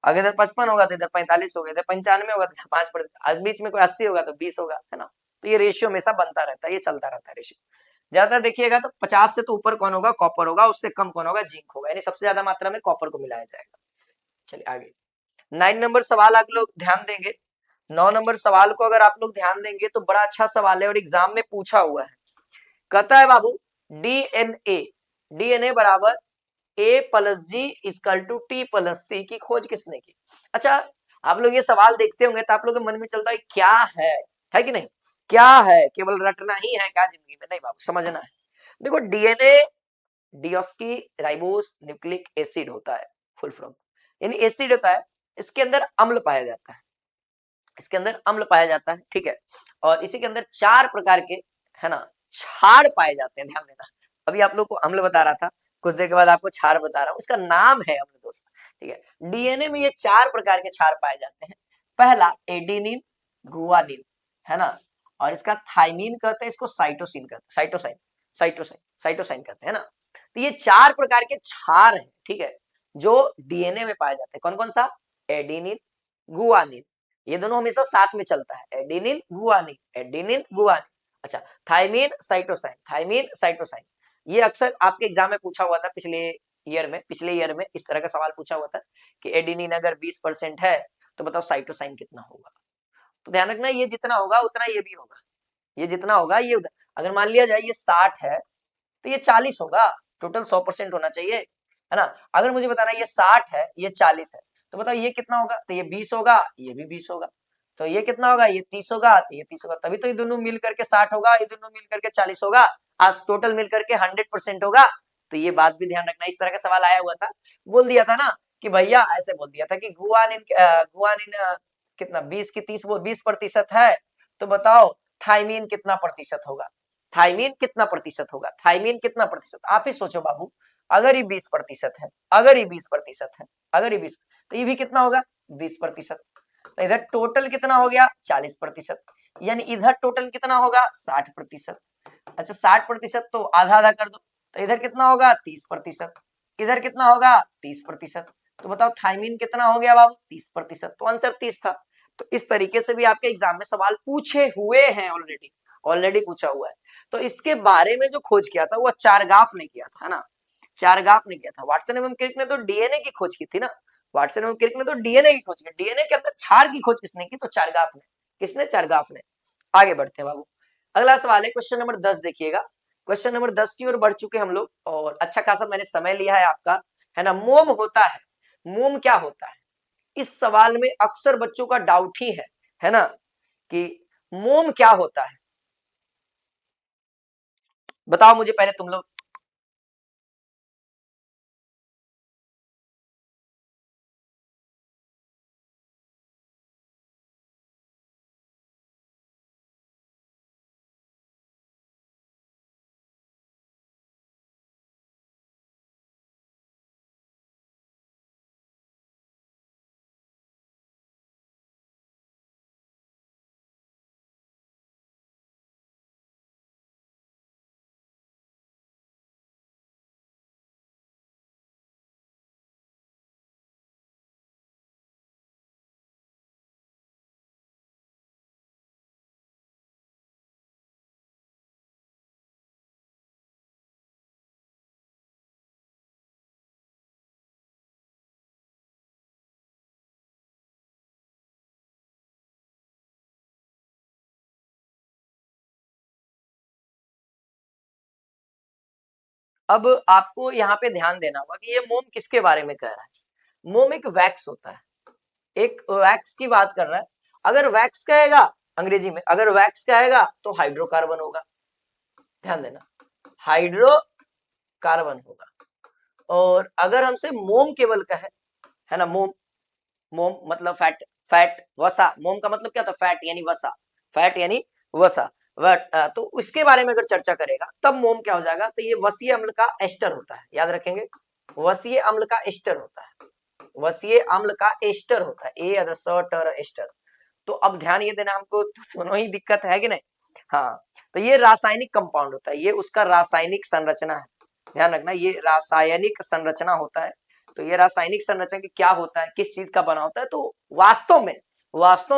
[SPEAKER 1] अगर इधर 55 होगा तो इधर 45 होगा, इधर 95 होगा तो 5%, बीच में कोई 80 होगा तो 20 होगा, है ना। तो ये रेशियो हमेशा बनता रहता है, ये चलता रहता है रेशियो। ज्यादातर देखिएगा तो 50 से तो ऊपर कौन होगा, कॉपर होगा, उससे कम कौन होगा, जिंक होगा, यानी सबसे ज्यादा मात्रा में कॉपर को मिलाया जाएगा। चलिए आगे, 9 नंबर सवाल आप लोग ध्यान देंगे, 9 नंबर सवाल को अगर आप लोग ध्यान देंगे तो बड़ा अच्छा सवाल है, और एग्जाम में पूछा हुआ है। कहता है बाबू, डीएनए, डीएनए बराबर A plus G equal to T plus C की खोज किसने की। अच्छा, आप लोग ये सवाल देखते होंगे तो आप लोग के मन में चलता है क्या है कि नहीं, क्या है, केवल रटना ही है क्या जिंदगी में, नहीं बाबू समझना है। देखो, DNA deoxy ribose nucleic acid होता है, फुल फ्रॉम, यानी एसिड होता है, इसके अंदर अम्ल पाया जाता है, इसके अंदर अम्ल पाया जाता है, ठीक है। और इसी के अंदर 4 प्रकार के, है ना, क्षार पाए जाते हैं, ध्यान देना। अभी आप लोग को अम्ल बता रहा था, कुछ देर के बाद आपको क्षार बता रहा हूं, उसका नाम है अम्ल दोस्त, ठीक है। डीएनए में ये 4 प्रकार के क्षार पाए जाते हैं। पहला एडेनिन, गुआनिन, है ना, और इसका थाइमिन कहते हैं, इसको साइटोसिन कहते हैं, साइटोसाइन, साइटोसाइन, साइटोसाइन कहते हैं ना। तो ये 4 प्रकार के क्षार हैं, ठीक है, जो डीएनए में पाए जाते हैं। कौन कौन सा? एडेनिन, गुआनिन, ये दोनों हमेशा साथ में चलता है, एडेनिन गुआनिन, एडेनिन गुआनिन। अच्छा, थाइमिन साइटोसाइन, थाइमिन साइटोसाइन, ये अक्सर आपके एग्जाम में पूछा हुआ था पिछले ईयर में इस तरह का सवाल पूछा हुआ था कि एडेनिन अगर 20% है तो बताओ साइटोसाइन कितना होगा। तो ध्यान रखना, ये जितना होगा उतना ये भी होगा, ये जितना होगा ये उधर। अगर मान लिया जाए ये 60 है तो ये 40 होगा, टोटल 100% होना चाहिए, है ना। अगर मुझे बताना ये 60 है, ये 40 है, तो बताओ ये कितना होगा? तो ये 20 होगा, ये भी 20 होगा। तो ये कितना होगा? ये 30 होगा, तो ये 30 होगा। तभी तो ये दोनों मिल करके 60 होगा, ये दोनों मिल करके 40 होगा, आज टोटल मिल करके 100% होगा। तो ये बात भी ध्यान रखना, इस तरह का सवाल आया हुआ था, बोल दिया था ना कि भैया, ऐसे बोल दिया था कि गुआनिन कितना 20 की 30 वो 20% है, तो बताओ थाइमिन कितना प्रतिशत होगा? थाइमिन कितना प्रतिशत होगा? थाइमिन कितना प्रतिशत? आप ही सोचो बाबू, अगर ये 20% है, अगर ये 20% है, अगर ये 20, तो ये भी कितना होगा? 20%। तो इधर टोटल कितना हो गया? 40%, यानी इधर टोटल कितना होगा? 60%। अच्छा, 60% तो आधा आधा कर दो, तो इधर कितना होगा? 30%, इधर कितना होगा? 30%। तो बताओ थाइमिन कितना हो गया बाबू? 30%। तो आंसर 30 था। तो इस तरीके से भी आपके एग्जाम में सवाल पूछे हुए हैं, ऑलरेडी ऑलरेडी पूछा हुआ है। तो इसके बारे में जो खोज किया था वो चारगाफ ने किया था, है ना, चारगाफ ने किया था। वाटसन एवं क्रिक ने तो डीएनए की खोज की थी ना, वाटसन एवं क्रिक ने तो डीएनए की खोज की, डीएनए के अंदर क्षार की खोज किसने की? तो चारगाफ ने। किसने? चारगाफ ने। आगे बढ़ते हैं बाबू, अगला सवाल है क्वेश्चन नंबर 10, देखिएगा। क्वेश्चन नंबर 10 की ओर बढ़ चुके हम लोग, और अच्छा खासा मैंने समय लिया है आपका, है ना। मोम होता है, मोम क्या होता है? इस सवाल में अक्सर बच्चों का डाउट ही है ना, कि मोम क्या होता है? बताओ मुझे पहले तुम लोग। अब आपको यहाँ पे ध्यान देना होगा कि ये मोम किसके बारे में कह रहा है। मोम एक वैक्स होता है, एक वैक्स की बात कर रहा है। अगर वैक्स कहेगा अंग्रेजी में, अगर वैक्स कहेगा तो हाइड्रोकार्बन होगा, ध्यान देना, हाइड्रोकार्बन होगा। और अगर हमसे मोम केवल कहे, है ना, मोम, मोम मतलब फैट, फैट वसा, मोम का मतलब क्या होता है? फैट यानी वसा, फैट यानी वसा। बट तो उसके बारे में अगर चर्चा करेगा तब मोम क्या हो जाएगा? तो ये वसीय अम्ल का एस्टर होता है, याद रखेंगे, वसीय अम्ल का एस्टर होता है, वसीय अम्ल का एस्टर होता है, ए द सटर एस्टर। तो अब ध्यान ये देना हमको, दोनों ही दिक्कत है कि नहीं? हाँ, तो ये रासायनिक कंपाउंड होता है, ये उसका रासायनिक संरचना है, ध्यान रखना, ये रासायनिक संरचना होता है। तो ये रासायनिक संरचना क्या होता है, किस चीज का बना होता है? तो वास्तव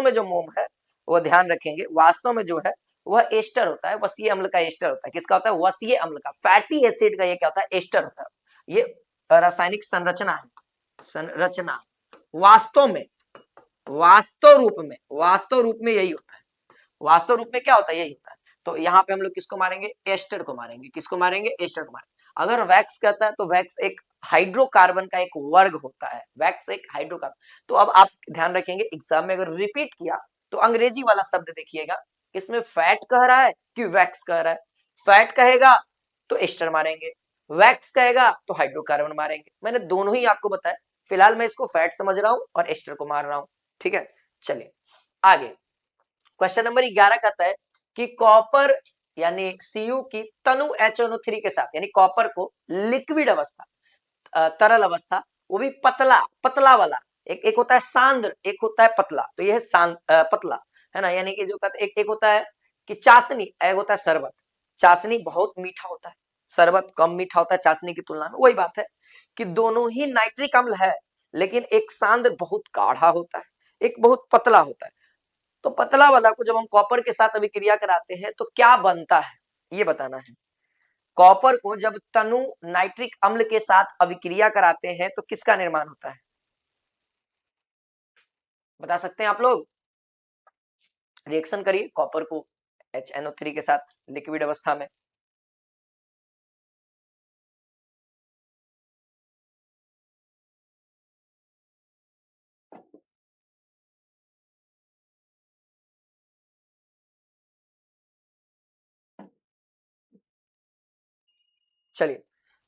[SPEAKER 1] में जो मोम है वो ध्यान रखेंगे, वास्तव में जो है वह एस्टर होता है, वसीय अम्ल का एस्टर होता है। किसका होता है? वसीय अम्ल का, फैटी एसिड का ये क्या होता है? एस्टर होता है। ये रासायनिक संरचना है, संरचना, वास्तव में, वास्तव रूप में यही होता है, वास्तव रूप में क्या होता है? यही होता है। तो यहाँ पे हम लोग किसको मारेंगे? एस्टर को मारेंगे। किसको मारेंगे? एस्टर को मारेंगे। अगर वैक्स कहता है तो वैक्स एक हाइड्रोकार्बन का एक वर्ग होता है, वैक्स एक हाइड्रोकार्बन। तो अब आप ध्यान रखेंगे, एग्जाम में अगर रिपीट किया तो अंग्रेजी वाला शब्द देखिएगा, इसमें फैट कह रहा है कि वैक्स कह रहा है? फैट कहेगा तो एस्टर मारेंगे, वैक्स कहेगा तो हाइड्रोकार्बन मारेंगे। मैंने दोनों ही आपको बताया, फिलहाल मैं इसको फैट समझ रहा हूं और एस्टर को मार रहा हूं। ठीक है, चलिए आगे। क्वेश्चन नंबर 11 कहता है कि कॉपर यानी Cu की तनु HNO3 के साथ, यानी कॉपर को लिक्विड अवस्था, तरल अवस्था, वो भी पतला पतला वाला, एक होता है सांद्र, एक होता है पतला, तो ये है पतला, है ना, यानी कि जो कहते एक होता है कि चाशनी, एक होता है शरबत। चाशनी बहुत मीठा होता है, शरबत कम मीठा होता है चाशनी की तुलना में। वही बात है कि दोनों ही नाइट्रिक अम्ल है, लेकिन एक सांद्र बहुत गाढ़ा होता है, एक बहुत पतला होता है। तो पतला वाला को जब हम कॉपर के साथ अभिक्रिया कराते हैं तो क्या बनता है, ये बताना है। कॉपर को जब तनु नाइट्रिक अम्ल के साथ अभिक्रिया कराते हैं तो किसका निर्माण होता है, बता सकते हैं आप लोग? रिएक्शन करिए कॉपर को HNO3 के साथ लिक्विड अवस्था में। चलिए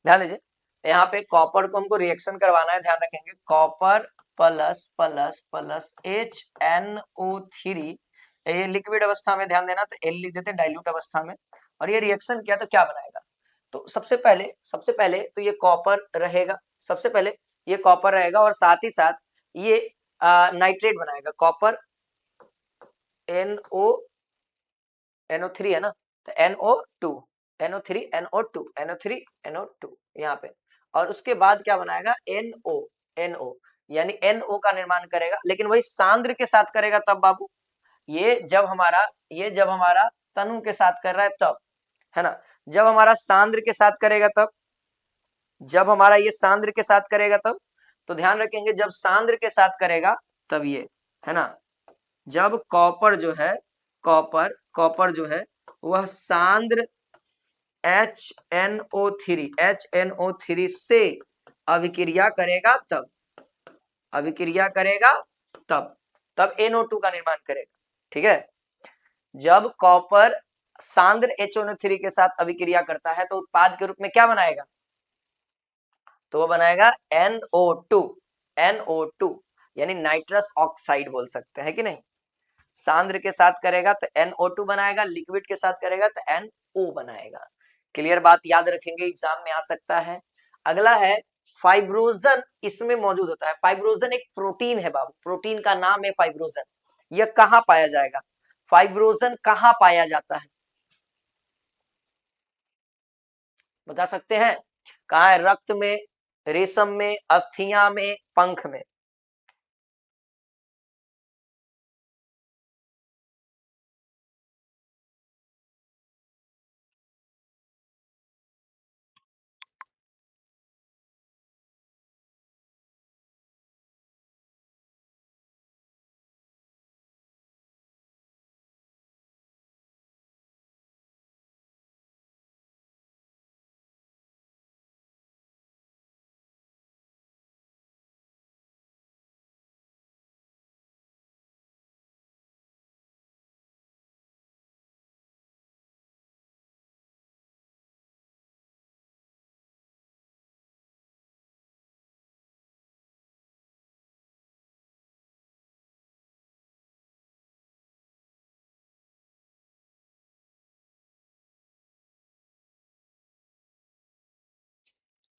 [SPEAKER 1] ध्यान दीजिए, यहाँ पे कॉपर को हमको रिएक्शन करवाना है, ध्यान रखेंगे। Copper plus plus plus HNO3, ये लिक्विड अवस्था में, ध्यान देना, तो L लिख देते डाइल्यूट अवस्था में, और ये रिएक्शन किया तो क्या बनाएगा। तो सबसे पहले तो ये कॉपर रहेगा, सबसे पहले ये कॉपर रहेगा और साथ ही साथ ये नाइट्रेट बनाएगा, कॉपर NO NO3 है ना, तो NO2 NO3 NO2 NO3 NO2 यहाँ पे, और उसके बाद क्या बनाएगा NO यानी NO का निर्माण करेगा, लेकिन वही सांद्र के साथ करेगा तब बाबू। ये जब हमारा तनु के साथ कर रहा है तब, है ना, जब हमारा सांद्र के साथ करेगा तब, जब हमारा ये सांद्र के साथ करेगा तब, तो ध्यान रखेंगे जब सांद्र के साथ करेगा तब ये, है ना, जब कॉपर जो है, कॉपर जो है वह सांद्र HNO3 से अभिक्रिया करेगा तब, अभिक्रिया करेगा तब NO2 का निर्माण करेगा। ठीक है, जब कॉपर सांद्र HNO3 के साथ अभिक्रिया करता है तो उत्पाद के रूप में क्या बनाएगा, तो वो बनाएगा NO2 यानी नाइट्रस ऑक्साइड बोल सकते हैं कि नहीं। सांद्र के साथ करेगा तो NO2 बनाएगा, लिक्विड के साथ करेगा तो NO बनाएगा। क्लियर बात, याद रखेंगे, एग्जाम में आ सकता है। अगला है फाइब्रोजन, इसमें मौजूद होता है। फाइब्रोजन एक प्रोटीन है बाबू, प्रोटीन का नाम है फाइब्रोजन। यह कहां पाया जाएगा, फाइब्रोजन कहां पाया जाता है, बता सकते हैं? कहा है, रक्त में, रेशम में, अस्थियां में, पंख में।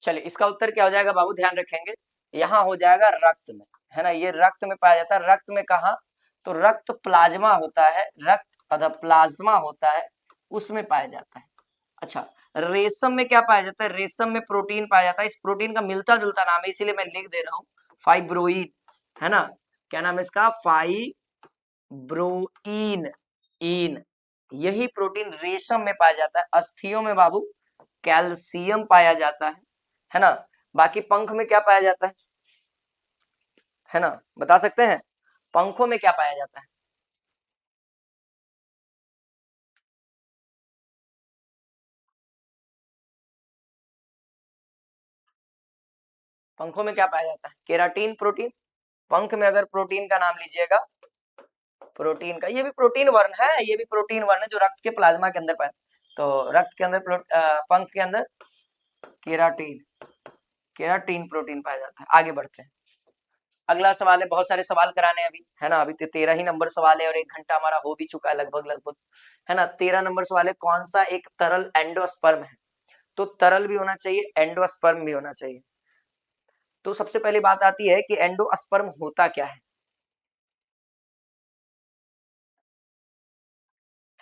[SPEAKER 1] चलिए इसका उत्तर क्या हो जाएगा बाबू, ध्यान रखेंगे, यहाँ हो जाएगा रक्त में, है ना, ये रक्त में पाया जाता है। रक्त में कहा, तो रक्त प्लाज्मा होता है, रक्त अथवा प्लाज्मा होता है, उसमें पाया जाता है। अच्छा, रेशम में क्या पाया जाता है, रेशम में प्रोटीन पाया जाता है। इस प्रोटीन का मिलता जुलता नाम है, इसीलिए मैं लिख दे रहा हूँ फाइब्रोइन, है ना, क्या नाम है इसका, फाइब्रोइन इन, यही प्रोटीन रेशम में पाया जाता है। अस्थियों में बाबू कैल्शियम पाया जाता है ना। बाकी पंख में क्या पाया जाता है ना, बता सकते हैं, पंखों में क्या पाया जाता है, पंखों में क्या पाया जाता है, केराटिन प्रोटीन। पंख में अगर प्रोटीन का नाम लीजिएगा, प्रोटीन का, ये भी प्रोटीन वर्ण है, ये भी प्रोटीन वर्ण है जो रक्त के प्लाज्मा के अंदर पाया, तो रक्त के अंदर पंख के अंदर केराटिन, केराटिन प्रोटीन पाया जाता है। आगे बढ़ते हैं, अगला सवाल है, बहुत सारे सवाल कराने हैं अभी, है ना, अभी तो 13 ही नंबर सवाल है और 1 घंटा हमारा हो भी चुका है लगभग लगभग, है ना। 13 नंबर सवाल है, कौन सा एक तरल एंडोस्पर्म है? तो तरल भी होना चाहिए, एंडोस्पर्म भी होना चाहिए। तो सबसे पहली बात आती है कि एंडोस्पर्म होता क्या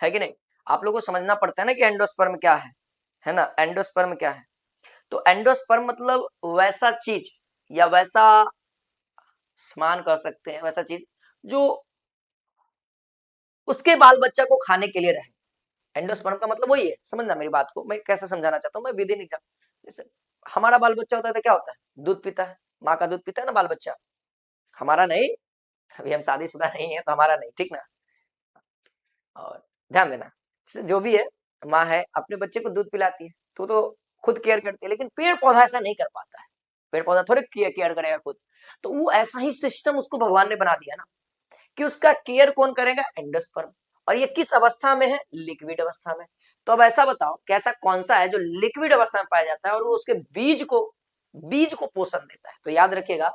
[SPEAKER 1] है कि नहीं? आप लोगों को समझना पड़ता है ना कि एंडोस्पर्म क्या है ना, एंडोस्पर्म क्या है? तो एंडोस्पर्म मतलब वैसा चीज या वैसा सामान कह सकते हैं, वैसा चीज जो उसके बाल बच्चा को खाने के लिए रहे। एंडोस्पर्म का मतलब वही है, समझना मेरी बात को, मैं कैसे समझाना चाहता हूँ, मैं विद इन एग्जाम। जैसे हमारा बाल बच्चा होता है तो क्या होता है, दूध पीता है, माँ का दूध पीता है ना बाल बच्चा, हमारा नहीं, अभी हम शादीशुदा नहीं है तो हमारा नहीं, ठीक ना। और ध्यान देना, जो भी है, माँ है अपने बच्चे को दूध पिलाती है तो खुद केयर करती है, लेकिन पेड़ पौधा ऐसा नहीं कर पाता है, पेड़ पौधा थोड़े केयर करेगा खुद। तो वो ऐसा ही सिस्टम उसको भगवान ने बना दिया ना कि उसका केयर कौन करेगा, एंडोस्पर्म। और ये किस अवस्था में है, लिक्विड अवस्था में। तो अब ऐसा बताओ कैसा कौन सा है जो लिक्विड अवस्था में पाया जाता है और वो उसके बीज को पोषण देता है? तो याद रखिएगा,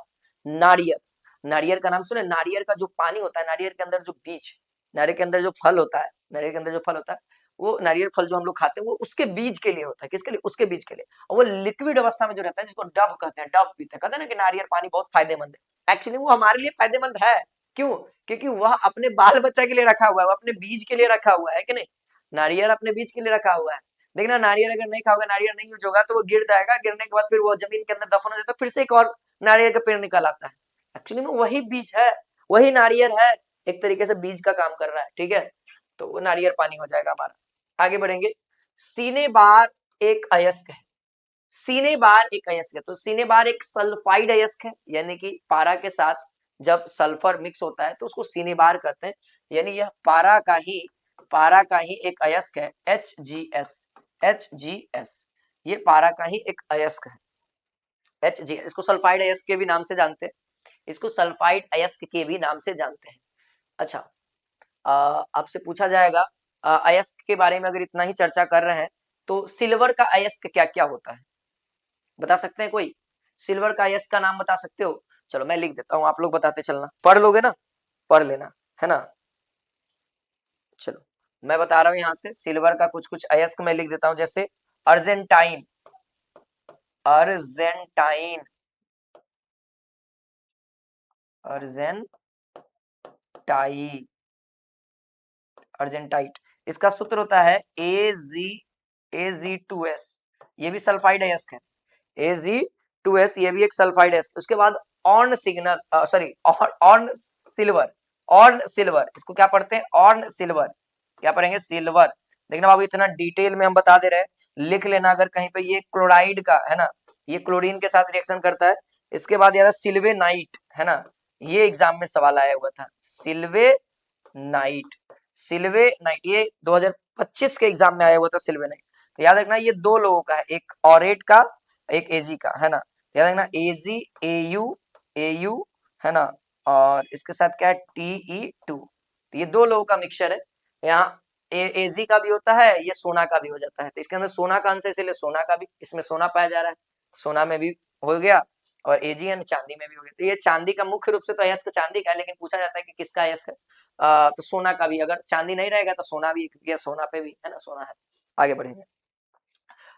[SPEAKER 1] नारियल। नारियल का नाम सुने, नारियल का जो पानी होता है, नारियल के अंदर जो बीज, नारियल के अंदर जो फल होता है, नारियल के अंदर जो फल होता है, वो नारियल फल जो हम लोग खाते हैं वो उसके बीज के लिए होता है। किसके लिए, उसके बीज के लिए। और वो लिक्विड अवस्था में जो रहता है, जिसको डब कहते हैं, डब पीते हैं, कहते हैं ना कि नारियल पानी बहुत फायदेमंद है। एक्चुअली वो हमारे लिए फायदेमंद है, क्यों? क्योंकि वह अपने बाल बच्चा के लिए रखा हुआ है, वो अपने बीज के लिए रखा हुआ है कि नहीं। नारियल अपने बीज के लिए रखा हुआ है। देखना, नारियल अगर नहीं खाओगे, नारियल नहीं यूज होगा तो वो गिर जाएगा, गिरने के बाद फिर वो जमीन के अंदर दफन हो जाता है, फिर से एक और नारियल का पेड़ निकल आता है। एक्चुअली में वही बीज है, वही नारियल है, एक तरीके से बीज का काम कर रहा है, ठीक है। तो वो नारियल पानी हो जाएगा हमारा। आगे बढ़ेंगे, सीने बार एक अयस्क है। सीने बार एक अयस्क है, तो सीने बार एक सल्फाइड अयस्क है, यानी कि पारा के साथ जब सल्फर मिक्स होता है तो उसको सीने बार कहते हैं, यानी यह पारा का ही एक अयस्क है, HgS। HgS ये पारा का ही एक अयस्क है, HgS। इसको सल्फाइड अयस्क के भी नाम से जानते हैं, इसको सल्फाइड अयस्क के भी नाम से जानते हैं। अच्छा, आपसे पूछा जाएगा अयस्क के बारे में, अगर इतना ही चर्चा कर रहे हैं तो सिल्वर का अयस्क क्या क्या होता है, बता सकते हैं कोई? सिल्वर का अयस्क का नाम बता सकते हो? चलो मैं लिख देता हूँ, आप लोग बताते चलना, पढ़ लोगे ना, पढ़ लेना, है ना। चलो मैं बता रहा हूँ यहाँ से, सिल्वर का कुछ कुछ अयस्क मैं लिख देता हूँ, जैसे अर्जेंटाइन, अर्जेंटाइन, अर्जेंटाई, अर्जेंटाइट। इसका सूत्र होता है Ag2S, ये भी सल्फाइड अयस्क है, Ag2S ये भी एक सल्फाइड अयस्क। उसके बाद ऑर्न सिग्नल, सॉरी ऑर्न सिल्वर, ऑर्न सिल्वर, इसको क्या पढ़ते हैं, ऑर्न सिल्वर, क्या पढ़ेंगे, सिल्वर। देखना बाबू, इतना डिटेल में हम बता दे रहे हैं, लिख लेना अगर कहीं पे, ये क्लोराइड का है ना, ये क्लोरीन के साथ रिएक्शन करता है। इसके बाद यार सिल्वे नाइट, है ना, ये एग्जाम में सवाल आया हुआ था, सिल्वे नाइट, सिल्वे नाइट, ये 2025 के एग्जाम में आया हुआ था सिल्वे नाइट। तो याद रखना ये दो लोगों का है, एक ऑरेट का, एक एजी का, है ना। तो याद रखना एजी, एयू, है ना, और इसके साथ क्या है, Te2। तो ये दो लोगों का मिक्सचर है। यहाँ एजी का भी होता है, ये सोना का भी हो जाता है, तो इसके अंदर सोना का अंश है, इसलिए सोना का भी, इसमें सोना पाया जा रहा है, सोना में भी हो गया, और एजीएन चांदी में भी हो गया। तो ये चांदी का मुख्य रूप से तो अयस्क चांदी का है, लेकिन पूछा जाता है कि किसका अयस्क है, तो सोना का भी, अगर चांदी नहीं रहेगा तो सोना भी, क्योंकि सोना पे भी है ना, सोना है। आगे बढ़ेंगे।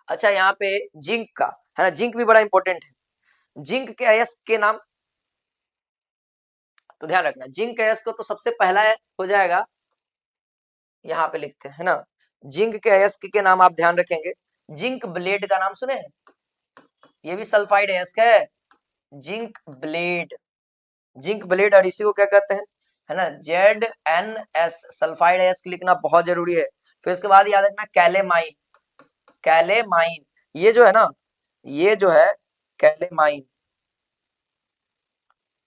[SPEAKER 1] अच्छा, यहाँ पे जिंक का, है ना, जिंक भी बड़ा इंपॉर्टेंट है। जिंक के अयस्क के नाम, तो ध्यान रखना, जिंक के अयस्क तो सबसे पहला हो जाएगा, यहाँ पे लिखते हैं, है ना। जिंक के अयस्क के नाम आप ध्यान रखेंगे, जिंक ब्लेड का नाम सुने, ये भी सल्फाइड अयस्क है, जिंक ब्लेड, जिंक ब्लेड, और इसी को क्या कहते हैं, है ना, ZnS, सल्फाइड अयस्क लिखना बहुत जरूरी है। फिर उसके बाद याद रखना कैलेमाइन, कैलेमाइन, ये जो है ना, ये जो है कैलेमाइन,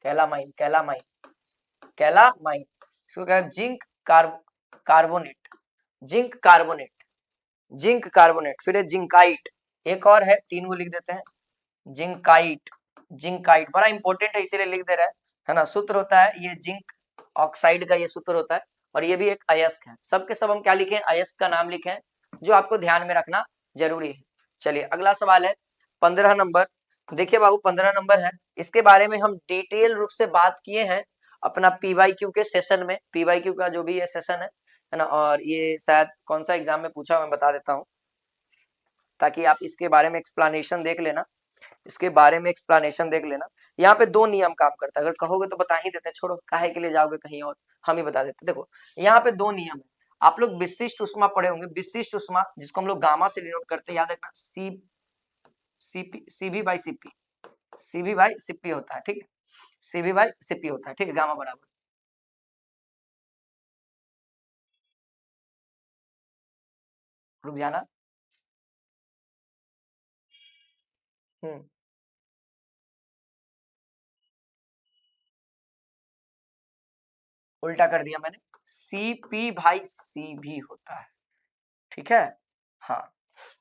[SPEAKER 1] कैलामाइन, कैलामाइन, कैलामाइन, इसको क्या, zinc carbonate, zinc carbonate, zinc carbonate. फिर है जिंकाइट, एक और है, तीन को लिख देते हैं, जिंकाइट, जिंकाइट बड़ा इंपॉर्टेंट है इसीलिए लिख दे रहा है ना। सूत्र होता है ये जिंक ऑक्साइड का, ये सूत्र होता है, और ये भी एक अयस्क है। सब के सब हम क्या लिखें, अयस्क का नाम लिखें, जो आपको ध्यान में रखना जरूरी है। चलिए अगला सवाल है 15 नंबर, देखिए बाबू 15 नंबर है, इसके बारे में हम डिटेल रूप से बात किए हैं अपना पीवाईक्यू के सेशन में। पीवाईक्यू का जो भी ये सेशन है ना, और ये शायद कौन सा एग्जाम में पूछा मैं बता देता हूँ ताकि आप इसके बारे में एक्सप्लेनेशन देख लेना। इसके बारे में एक्सप्लेनेशन देख लेना। यहाँ पे दो नियम काम करता है, अगर कहोगे तो बता ही देते हैं, छोड़ो काहे के लिए जाओगे कहीं और, हम ही बता देते। देखो यहाँ पे दो नियम है, आप लोग विशिष्ट उष्मा पढ़े होंगे। विशिष्ट उष्मा जिसको हम लोग गामा से डिनोट करते हैं, याद रखना C CP CB by CP, CB by CP होता है, ठीक है, सीबी बाई सीपी होता है, ठीक है, गामा बराबर। रुक जाना। हम्म, उल्टा कर दिया मैंने, सीपी भाई सीबी होता है, ठीक है, हाँ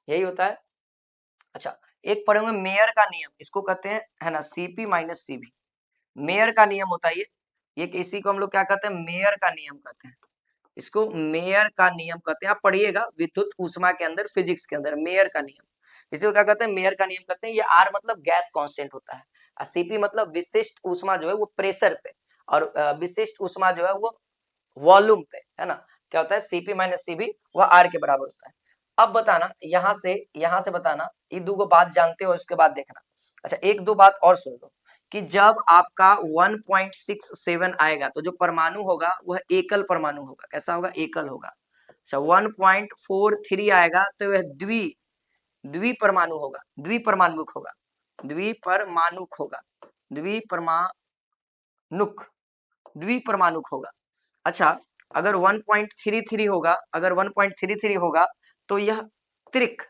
[SPEAKER 1] यही होता है। अच्छा, एक पढ़े होंगे मेयर का नियम, इसको कहते हैं है ना सीपी माइनस सीबी, मेयर का नियम होता है ये इसी को हम लोग क्या कहते हैं, मेयर का नियम कहते हैं, इसको मेयर का नियम कहते हैं। आप पढ़िएगा विद्युत ऊष्मा के अंदर, फिजिक्स के अंदर मेयर का नियम, इसी को क्या कहते हैं, मेयर का नियम कहते हैं। ये आर मतलब गैस कांस्टेंट होता है, और सीपी मतलब विशिष्ट ऊष्मा जो है वो प्रेशर पे, और विशिष्ट ऊष्मा जो है वो वॉल्यूम पे, है ना, क्या होता है सीपी माइनस सीबी वह आर के बराबर होता है। अब बताना यहाँ से बताना, ये दो बात जानते हो इसके बाद देखना। अच्छा एक दो बात और सुन लो, कि जब आपका 1.67 आएगा तो जो परमाणु होगा वह एकल परमाणु होगा, कैसा होगा, एकल होगा। अच्छा 1.43 आएगा तो वह द्विपरमाणु होगा, द्विपरमाणुक होगा, द्विपरमाणुक होगा, द्विपरमाणुक, द्विपरमाणुक होगा। अच्छा अगर 1.33 होगा, अगर 1.33 होगा तो यह त्रिक,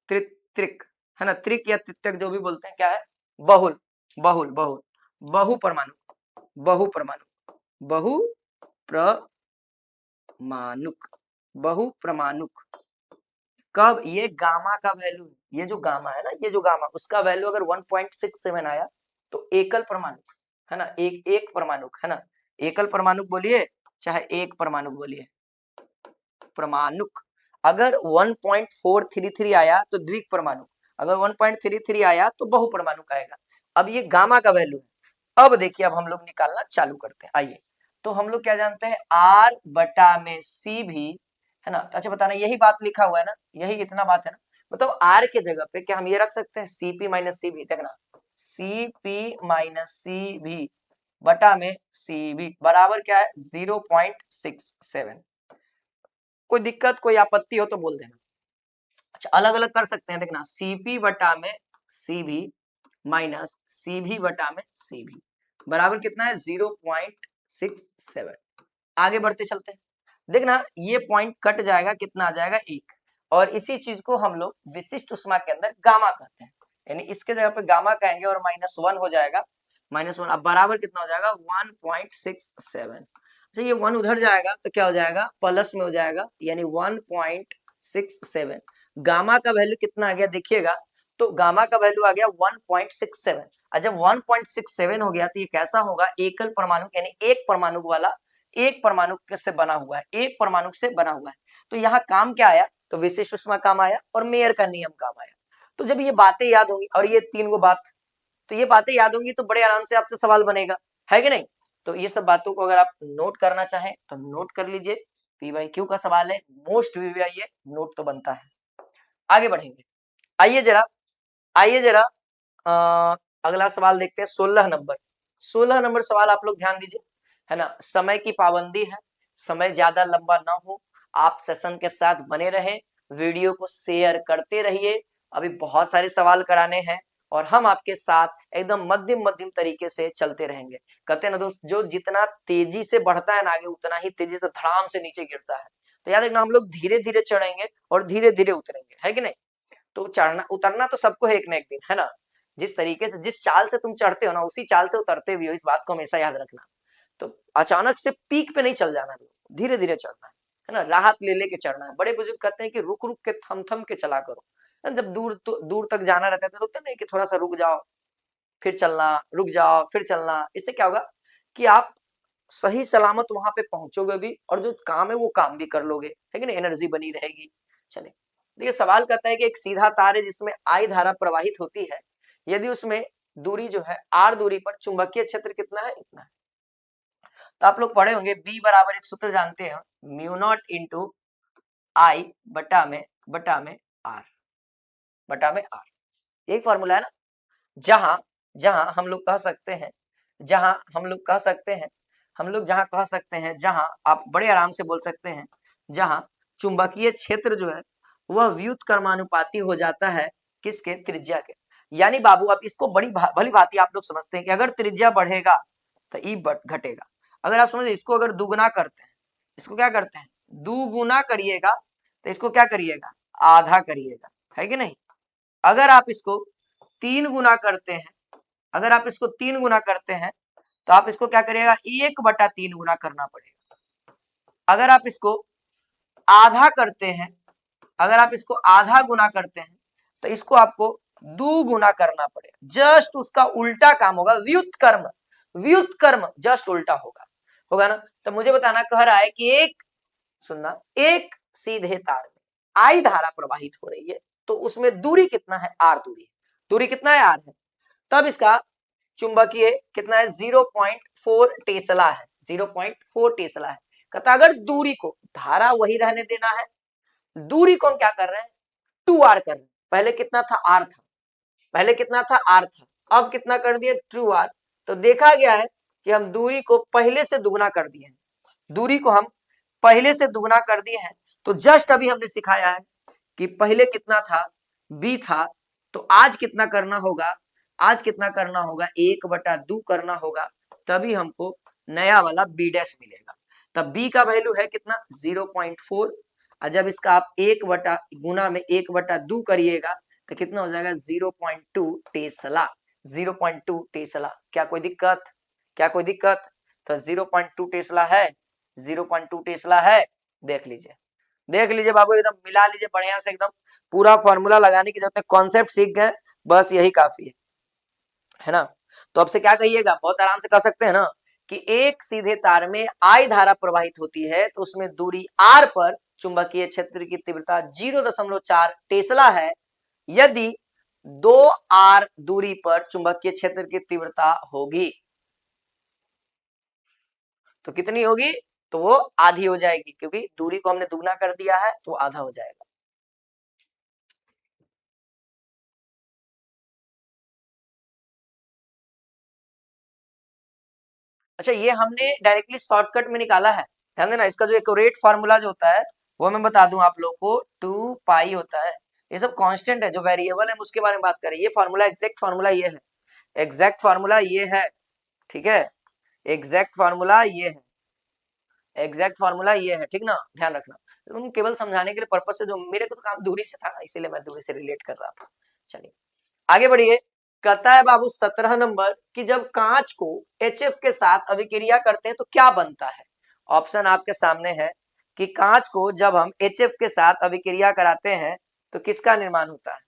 [SPEAKER 1] त्रिक है ना, त्रिक या तित्यक जो भी बोलते हैं, क्या है, बहुल, बहुल बहुल बहु परमाणु, बहु परमाणु, बहु प्रमाणुक, बहु प्रमाणुक। कब, ये गामा का वैल्यू, ये जो गामा है ना, ये जो गामा उसका वैल्यू अगर 1.67 आया तो एकल परमाणुक है ना, एक परमाणुक है ना, एकल परमाणुक बोलिए चाहे एक परमाणुक बोलिए, परमाणुक। अगर 1.433 आया तो द्विक परमाणु, अगर 1.33 आया तो बहु परमाणुक आएगा। अब ये गामा का वैल्यू है। अब देखिए अब हम लोग निकालना चालू करते हैं, आइए। तो हम लोग क्या जानते हैं, आर बटा में सी भी, है ना। अच्छा बताना, यही बात लिखा हुआ है ना, यही इतना बात है ना, मतलब आर के जगह पे क्या हम ये रख सकते हैं, सीपी माइनस सी भी, देखना सीपी माइनस सी भी बटा में सी भी बराबर क्या है, 0.67। कोई दिक्कत कोई आपत्ति हो तो बोल देना। अच्छा अलग अलग कर सकते हैं, देखना सीपी बटा में सीबी माइनस सीबी बटा में सीबी बराबर कितना है, 0.67। आगे बढ़ते चलते हैं, देखना ये पॉइंट कट जाएगा, कितना आ जाएगा, एक। और इसी चीज को हम लोग विशिष्ट उष्मा के अंदर गामा कहते हैं, यानी इसके जगह पे गामा कहेंगे और -1 हो जाएगा, -1। अब बराबर कितना हो जाएगा, 1.67। अच्छा ये 1 उधर जाएगा तो क्या हो जाएगा, प्लस में हो जाएगा, यानी 1.67। गामा का वैल्यू कितना आ गया देखिएगा, तो गामा का वैल्यू आ गया 1.67। और जब 1.67 हो गया तो ये कैसा होगा, एकल परमाणु, यानी एक परमाणु वाला, एक परमाणु से बना हुआ है, एक परमाणु से बना हुआ है। तो यहाँ काम क्या आया, तो विशेष उष्मा काम आया और मेयर का नियम काम आया। तो जब ये बातें याद होंगी और ये तीन गो बात, तो ये बातें याद होंगी तो बड़े आराम से आपसे सवाल बनेगा, है कि नहीं। तो ये सब बातों को अगर आप नोट करना चाहें तो नोट कर लीजिए। पीवाईक्यू का सवाल है, मोस्ट वीवीआई है, नोट तो बनता है। आगे बढ़ेंगे, आइए जरा, आइए जरा अगला सवाल देखते हैं, 16 नंबर। 16 नंबर सवाल आप लोग ध्यान दीजिए, है ना। समय की पाबंदी है, समय ज्यादा लंबा ना हो, आप सेशन के साथ बने रहे, वीडियो को शेयर करते रहिए। अभी बहुत सारे सवाल कराने हैं और हम आपके साथ एकदम मध्यम मध्यम तरीके से चलते रहेंगे। कहते हैं ना दोस्त, जो जितना तेजी से बढ़ता है ना आगे, उतना ही तेजी से धड़ाम से नीचे गिरता है। तो याद रखना, हम लोग धीरे धीरे चढ़ेंगे और धीरे धीरे उतरेंगे, है कि नहीं। तो चढ़ना उतरना तो सबको है एक ना एक दिन, है ना। जिस तरीके से, जिस चाल से तुम चढ़ते हो ना, उसी चाल से उतरते भी हो, इस बात को हमेशा याद रखना। तो अचानक से पीक पे नहीं चल जाना, धीरे धीरे चढ़ना है ना, राहत ले लेके चढ़ना है। बड़े बुजुर्ग कहते हैं कि रुक रुक के, थम थम के चला करो। जब दूर तक जाना रहता है तो रुकते नहीं कि थोड़ा सा रुक जाओ फिर चलना, रुक जाओ फिर चलना। इससे क्या होगा कि आप सही सलामत वहां पे पहुंचोगे भी, और जो काम है वो काम भी कर लोगे, है कि नहीं, एनर्जी बनी रहेगी। चलिए देखिए, सवाल कहता है कि एक सीधा तार है जिसमें आई धारा प्रवाहित होती है, यदि उसमें दूरी जो है r दूरी पर चुंबकीय क्षेत्र कितना है, इतना है। तो आप लोग पढ़े होंगे B बराबर एक सूत्र जानते हैं, म्यू नॉट इंटू I बटा में r यही फॉर्मूला है ना। जहां जहां हम लोग कह सकते हैं, जहां आप बड़े आराम से बोल सकते हैं, जहां चुंबकीय क्षेत्र जो है वह व्युत्क्रमानुपाती हो जाता है किसके, त्रिज्या के। यानी बाबू आप इसको बड़ी भली भांति आप लोग समझते हैं कि अगर त्रिज्या बढ़ेगा तो ई घटेगा। अगर आप समझे इसको अगर दुगुना करते हैं, इसको क्या करते हैं, दुगुना करिएगा तो इसको क्या करिएगा, आधा करिएगा, है कि नहीं। अगर आप इसको 3 गुना करते हैं, तो आप इसको क्या करिएगा, 1/3 गुना करना पड़ेगा। अगर आप इसको आधा करते हैं, आधा गुना करते हैं तो इसको आपको 2 गुना करना पड़ेगा। जस्ट उसका उल्टा काम होगा, व्युत्कर्म जस्ट उल्टा होगा ना। तो मुझे बताना कह रहा है कि एक सीधे तार में आई धारा प्रवाहित हो रही है, तो उसमें दूरी कितना है, r दूरी कितना है, r है। तब इसका चुंबकीय कितना है, 0.4 टेस्ला है, 0.4 टेस्ला है। कहता अगर दूरी को, धारा वही रहने देना है, दूरी को हम क्या कर रहे हैं, 2r कर रहे हैं। पहले कितना था, r था, अब कितना कर दिए, 2r। तो देखा गया है कि हम दूरी को पहले से दुगना कर दिए हैं, तो जस्ट अभी हमने सिखाया है कि पहले कितना था, b था, तो आज कितना करना होगा, 1/2 करना होगा, तभी हमको नया वाला b डैश मिलेगा। तब b का वैल्यू है कितना, 0.4। और जब इसका आप 1/2 करिएगा तो कितना हो जाएगा, 0.2 टेस्ला, 0.2 टेस्ला। क्या कोई दिक्कत, तो 0.2 टेस्ला है, 0.2 टेस्ला है। देख लीजिए बाबू, एकदम मिला लीजिए बढ़िया से, एकदम पूरा फॉर्मूला लगाने की जरूरत है, कॉन्सेप्ट सीख गए, बस यही काफी है ना। तो अब से क्या कहिएगा, बहुत आराम से कह सकते हैं ना कि एक सीधे तार में आई धारा प्रवाहित होती है, तो उसमें दूरी r पर चुंबकीय क्षेत्र की तीव्रता 0.4 टेस्ला है। यदि 2r दूरी पर चुंबकीय क्षेत्र की तीव्रता होगी तो कितनी होगी, तो वो आधी हो जाएगी, क्योंकि दूरी को हमने दुगना कर दिया है तो आधा हो जाएगा। अच्छा, ये हमने डायरेक्टली शॉर्टकट में निकाला है, ध्यान देना। इसका जो एक्यूरेट फार्मूला जो होता है वो मैं बता दूं आप लोग को, 2 पाई होता है। ये सब कांस्टेंट है, जो वेरिएबल है उसके बारे में बात करें। ये फार्मूला, एग्जैक्ट फार्मूला ये है, ठीक है, एग्जैक्ट फार्मूला ये है, ठीक ना, ध्यान रखना। तुम केवल समझाने के लिए पर्पस से, जो मेरे को तो काम दूरी से था ना, इसीलिए मैं दूरी से रिलेट कर रहा था। चलिए आगे बढ़िए। कहता है बाबू 17 नंबर कि जब कांच को HF के साथ अभिक्रिया करते हैं तो क्या बनता है। ऑप्शन आपके सामने है कि कांच को जब हम HF के साथ अभिक्रिया कराते हैं तो किसका निर्माण होता है।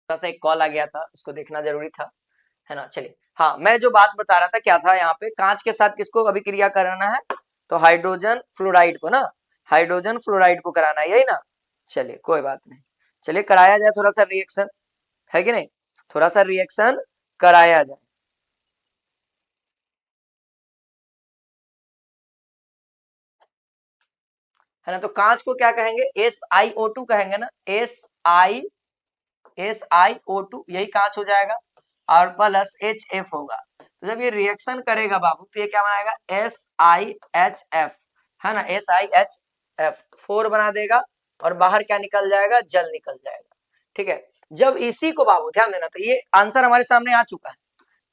[SPEAKER 1] थोड़ा सा एक कॉल आ गया था, उसको देखना जरूरी था, है ना। चलिए, हाँ, मैं जो बात बता रहा था क्या था, यहाँ पे कांच के साथ किसको अभिक्रिया कराना है, तो हाइड्रोजन फ्लोराइड को ना, हाइड्रोजन फ्लोराइड को कराना है, यही ना। चलिए कोई बात नहीं, चलिए कराया जाए थोड़ा सा रिएक्शन, है कि नहीं, थोड़ा सा रिएक्शन कराया जाए। है ना, तो कांच को क्या कहेंगे, SiO2 कहेंगे ना, SiO2 यही कांच हो जाएगा, और प्लस HF होगा। तो जब ये रिएक्शन करेगा बाबू तो ये क्या बनाएगा, SiHF, है ना, SiHF 4 बना देगा, और बाहर क्या निकल जाएगा, जल निकल जाएगा, ठीक है। जब इसी को बाबू ध्यान देना, तो ये आंसर हमारे सामने आ चुका है,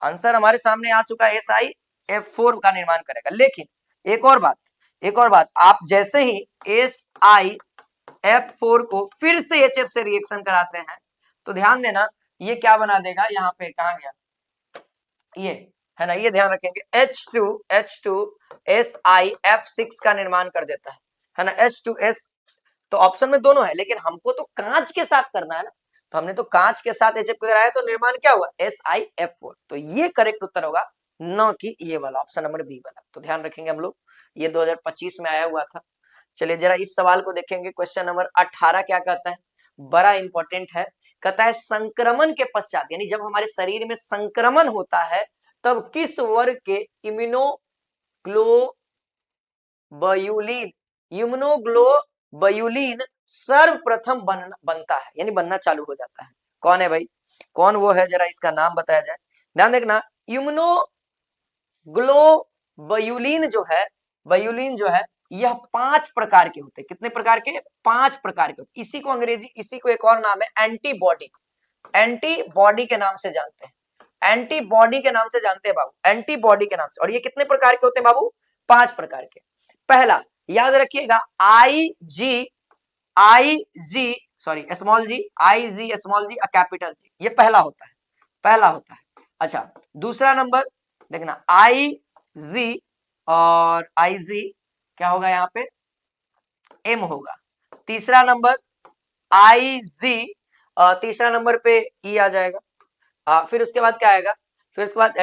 [SPEAKER 1] आंसर हमारे सामने आ चुका है, SiF4 का निर्माण करेगा। लेकिन एक और बात, आप जैसे ही SiF4 को फिर से HF से रिएक्शन कराते हैं तो ध्यान देना ये क्या बना देगा, यहाँ पे कहा गया ये है ना, ये ध्यान रखेंगे, H2SiF6 का निर्माण कर देता है ना, H2S। तो ऑप्शन में दोनों है, लेकिन हमको तो कांच के साथ करना है ना, तो हमने तो कांच के साथ HF कराया, तो निर्माण क्या हुआ, SiF4। तो ये करेक्ट उत्तर होगा, न कि ये वाला ऑप्शन नंबर बी वाला। तो ध्यान रखेंगे हम लोग, ये 2025 में आया हुआ था। चलिए जरा इस सवाल को देखेंगे, क्वेश्चन नंबर 18 क्या कहता है, बड़ा इंपॉर्टेंट है। कहता है संक्रमण के पश्चात, यानी जब हमारे शरीर में संक्रमण होता है तब किस वर्ग के इम्यूनोग्लोबुलिन सर्वप्रथम बनता है, यानी बनना चालू हो जाता है। कौन है भाई, कौन वो है, जरा इसका नाम बताया जाए। ध्यान देखना, इम्यूनोग्लोबुलिन जो है यह 5 प्रकार के होते हैं। कितने प्रकार के, 5 प्रकार के। इसी को इसी को एक और नाम है एंटीबॉडी, एंटीबॉडी के नाम से जानते हैं, एंटीबॉडी के नाम से जानते हैं बाबू, एंटीबॉडी के नाम से। और ये कितने प्रकार के होते हैं बाबू, 5 प्रकार के। पहला याद रखिएगा, स्मॉल जी कैपिटल जी, ये पहला होता है। अच्छा, दूसरा नंबर देखना IG और IG क्या होगा, यहाँ पे M होगा। तीसरा नंबर IG, तीसरा नंबर पे E आ जाएगा। फिर उसके बाद क्या आएगा, फिर उसके बाद A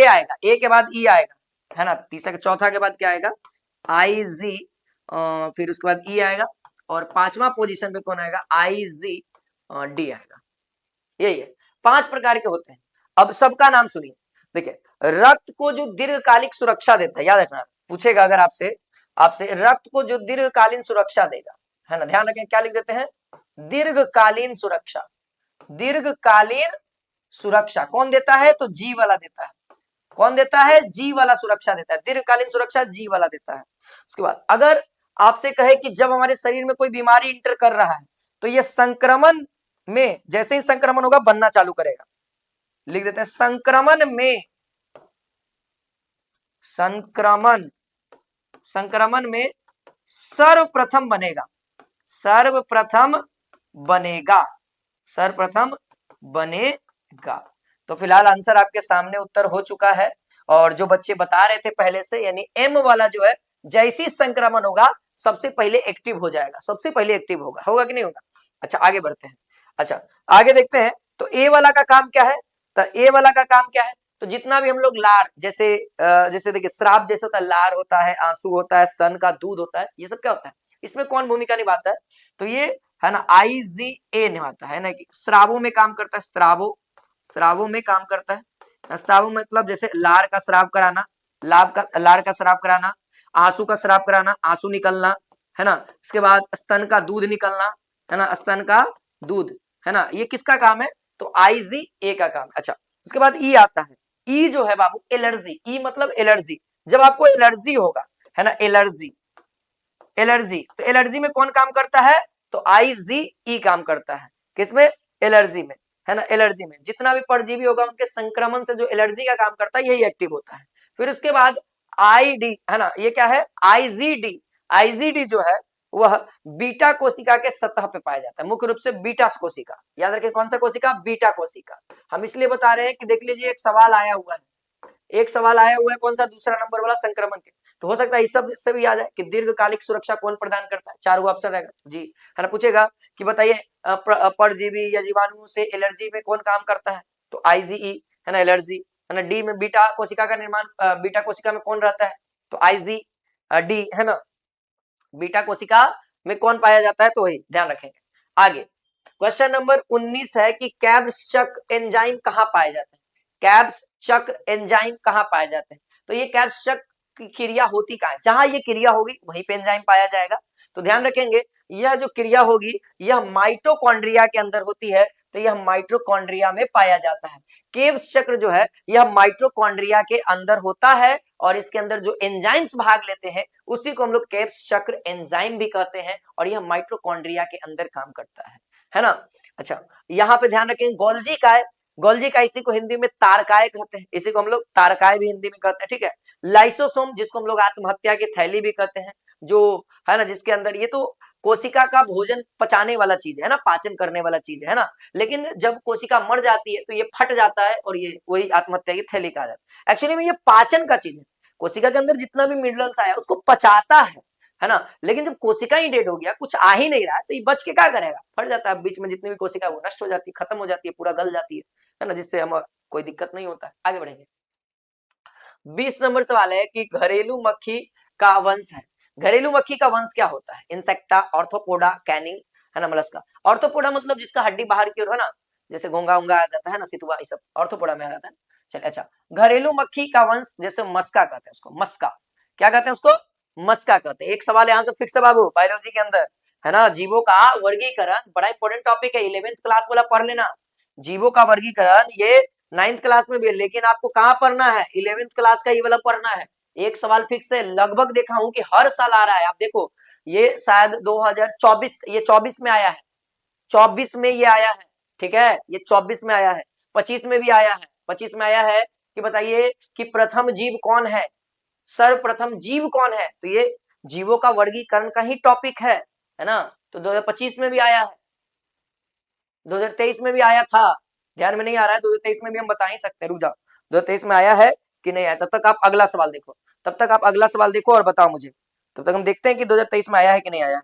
[SPEAKER 1] आएगा, A के बाद E आएगा, है ना। तीसरा चौथा के बाद क्या आएगा, IG, फिर उसके बाद E आएगा, और 5वां पोजीशन पे कौन आएगा, IGD आएगा। यही है, 5 प्रकार के होते हैं। अब सबका नाम सुनिए। देखिए, रक्त को जो दीर्घकालिक सुरक्षा देता है, याद रखना, पूछेगा अगर आपसे रक्त को जो दीर्घकालीन सुरक्षा देगा, है ना, ध्यान रखें, क्या लिख देते हैं, दीर्घकालीन सुरक्षा। दीर्घकालीन सुरक्षा कौन देता है, तो जी वाला देता है। कौन देता है, जी वाला सुरक्षा देता है, दीर्घकालीन सुरक्षा जी वाला देता है। उसके बाद अगर आपसे कहे कि जब हमारे शरीर में कोई बीमारी इंटर कर रहा है तो ये संक्रमण में, जैसे ही संक्रमण होगा बनना चालू करेगा, लिख देते हैं संक्रमण में सर्वप्रथम बनेगा। तो फिलहाल आंसर आपके सामने उत्तर हो चुका है। और जो बच्चे बता रहे थे पहले से, यानी M वाला जो है, जैसी संक्रमण होगा सबसे पहले एक्टिव हो जाएगा, सबसे पहले एक्टिव होगा कि नहीं होगा। अच्छा आगे बढ़ते हैं, अच्छा आगे देखते हैं। तो ए वाला का काम क्या है, तो ए वाला का काम क्या है, तो जितना भी हम लोग लार, जैसे देखिए श्राप जैसे होता है, लार होता है, आंसू होता है, स्तन का दूध होता है, ये सब क्या होता है, इसमें कौन भूमिका निभाता है, तो ये है ना IgA निभाता है ना, कि स्रावों में काम करता है, स्रावों में काम करता है। स्राव मतलब जैसे लार का स्राव कराना, लार का स्राव कराना, आंसू का स्राव कराना, आंसू निकलना, है ना। इसके बाद स्तन का दूध निकलना, है ना, स्तन का दूध, है ना, ये किसका काम है, तो IgA का काम। अच्छा, उसके बाद ई आता है, ई जो है बाबू एलर्जी, ई मतलब एलर्जी। जब आपको एलर्जी होगा, है ना, एलर्जी, तो एलर्जी में कौन काम करता है, तो IgE काम करता है, किसमें, एलर्जी में, है ना। एलर्जी में जितना भी परजीवी होगा उनके संक्रमण से जो एलर्जी का काम करता है यही एक्टिव होता है। फिर उसके बाद ID, है ना, ये क्या है, IgD जो है वह बीटा कोशिका के सतह पे पाया जाता है, मुख्य रूप से बीटा कोशिका। याद रखें कौन सा कोशिका, बीटा कोशिका। हम इसलिए बता रहे हैं कि देख लीजिए एक सवाल आया हुआ है, कौन सा, दूसरा नंबर वाला संक्रमण के। तो हो सकता है इस सब से भी आ जाए कि दीर्घकालिक सुरक्षा कौन प्रदान करता है, 4 ऑप्शन रहेगा जी, है ना। पूछेगा कि बताइए परजीवी या जीवाणुओं से एलर्जी में कौन काम करता है, तो IgE, है ना, एलर्जी, है ना। डी में बीटा कोशिका का निर्माण, बीटा कोशिका में कौन रहता है, तो IgD, है ना। बीटा कोशिका में कौन पाया जाता है, तो वही ध्यान रखेंगे। आगे क्वेश्चन नंबर 19 है कि कैब्स चक्र एंजाइम कहाँ पाए जाते हैं, कैब्स चक्र एंजाइम कहाँ पाए जाते हैं, तो ये कैब्स चक्र की क्रिया होती कहाँ है, जहां ये क्रिया होगी वहीं पे एंजाइम पाया जाएगा। तो ध्यान रखेंगे, यह जो क्रिया होगी यह माइटोकॉन्ड्रिया के अंदर होती है, तो यह माइटोकॉन्ड्रिया में पाया जाता है। केव्स चक्र जो है यह माइटोकॉन्ड्रिया के अंदर होता है, और इसके अंदर जो एंजाइम्स भाग लेते हैं उसी को हम लोग केव्स चक्र एंजाइम भी कहते हैं, और यह माइटोकॉन्ड्रिया के अंदर काम करता है। है ना। अच्छा, यहाँ पे ध्यान रखें गोल्जी काय, गोल्जी काय इसी को हिंदी में तारकाय कहते हैं, इसी को हम लोग तारकाय भी हिंदी में कहते हैं, ठीक है। लाइसोसोम जिसको हम लोग आत्महत्या की थैली भी कहते हैं, जो है ना जिसके अंदर ये तो कोशिका का भोजन पचाने वाला चीज है ना, पाचन करने वाला चीज है ना, लेकिन जब कोशिका मर जाती है तो ये फट जाता है और ये वही आत्महत्या की थैली कहा जाता है। एक्चुअली में ये पाचन का चीज है, कोशिका के अंदर जितना भी मिनरल्स आया उसको पचाता है ना, लेकिन जब कोशिका ही डेड हो गया, कुछ आ ही नहीं रहा है, तो ये बच के क्या करेगा, फट जाता है, बीच में जितनी भी कोशिका है वो नष्ट हो जाती है, खत्म हो जाती है, पूरा गल जाती है ना, जिससे हम कोई दिक्कत नहीं होता है। आगे बढ़ेंगे। 20 नंबर सवाल है कि घरेलू मक्खी का वंश है, घरेलू मक्खी का वंश क्या होता है, इंसेक्टा, ऑर्थोपोडा, कैनिंग, है ना, मलस्का। ऑर्थोपोडा मतलब जिसका हड्डी बाहर की ओर है ना, जैसे घोंगा उंगा आ जाता है ना, सितुआ, ये सब ऑर्थोपोडा में आ जाता है। चलिए, अच्छा, घरेलू मक्खी का वंश जैसे मस्का कहते हैं उसको, मस्का, क्या कहते हैं उसको, मस्का कहते हैं। एक सवाल यहाँ से फिक्स है बाबू बायोलॉजी के अंदर, है ना, जीवों का वर्गीकरण बड़ा इंपॉर्टेंट टॉपिक है, 11th क्लास वाला पढ़ लेना। जीवों का वर्गीकरण ये 9th क्लास में भी है, लेकिन आपको कहाँ पढ़ना है, 11th क्लास का ये वाला पढ़ना है। एक सवाल फिक्स है, लगभग देखा हूं कि हर साल आ रहा है। आप देखो, ये शायद 2024, ये 24 में आया है, 24 में ये आया है, ठीक है, ये 24 में आया है, 25 में भी आया है, 25 में आया है कि बताइए कि प्रथम जीव कौन है, सर्वप्रथम जीव कौन है, तो ये जीवों का वर्गीकरण का ही टॉपिक है ना। तो 2025 में भी आया है, 2023 में भी आया था, ध्यान में नहीं आ रहा है, 2023 में भी हम बता ही सकते हैं, रुक जाओ, 2023 में आया है कि नहीं आया, तब तक आप अगला सवाल देखो, तब तक आप अगला सवाल देखो और बताओ मुझे, तब तक हम देखते हैं कि 2023 में आया है कि नहीं आया।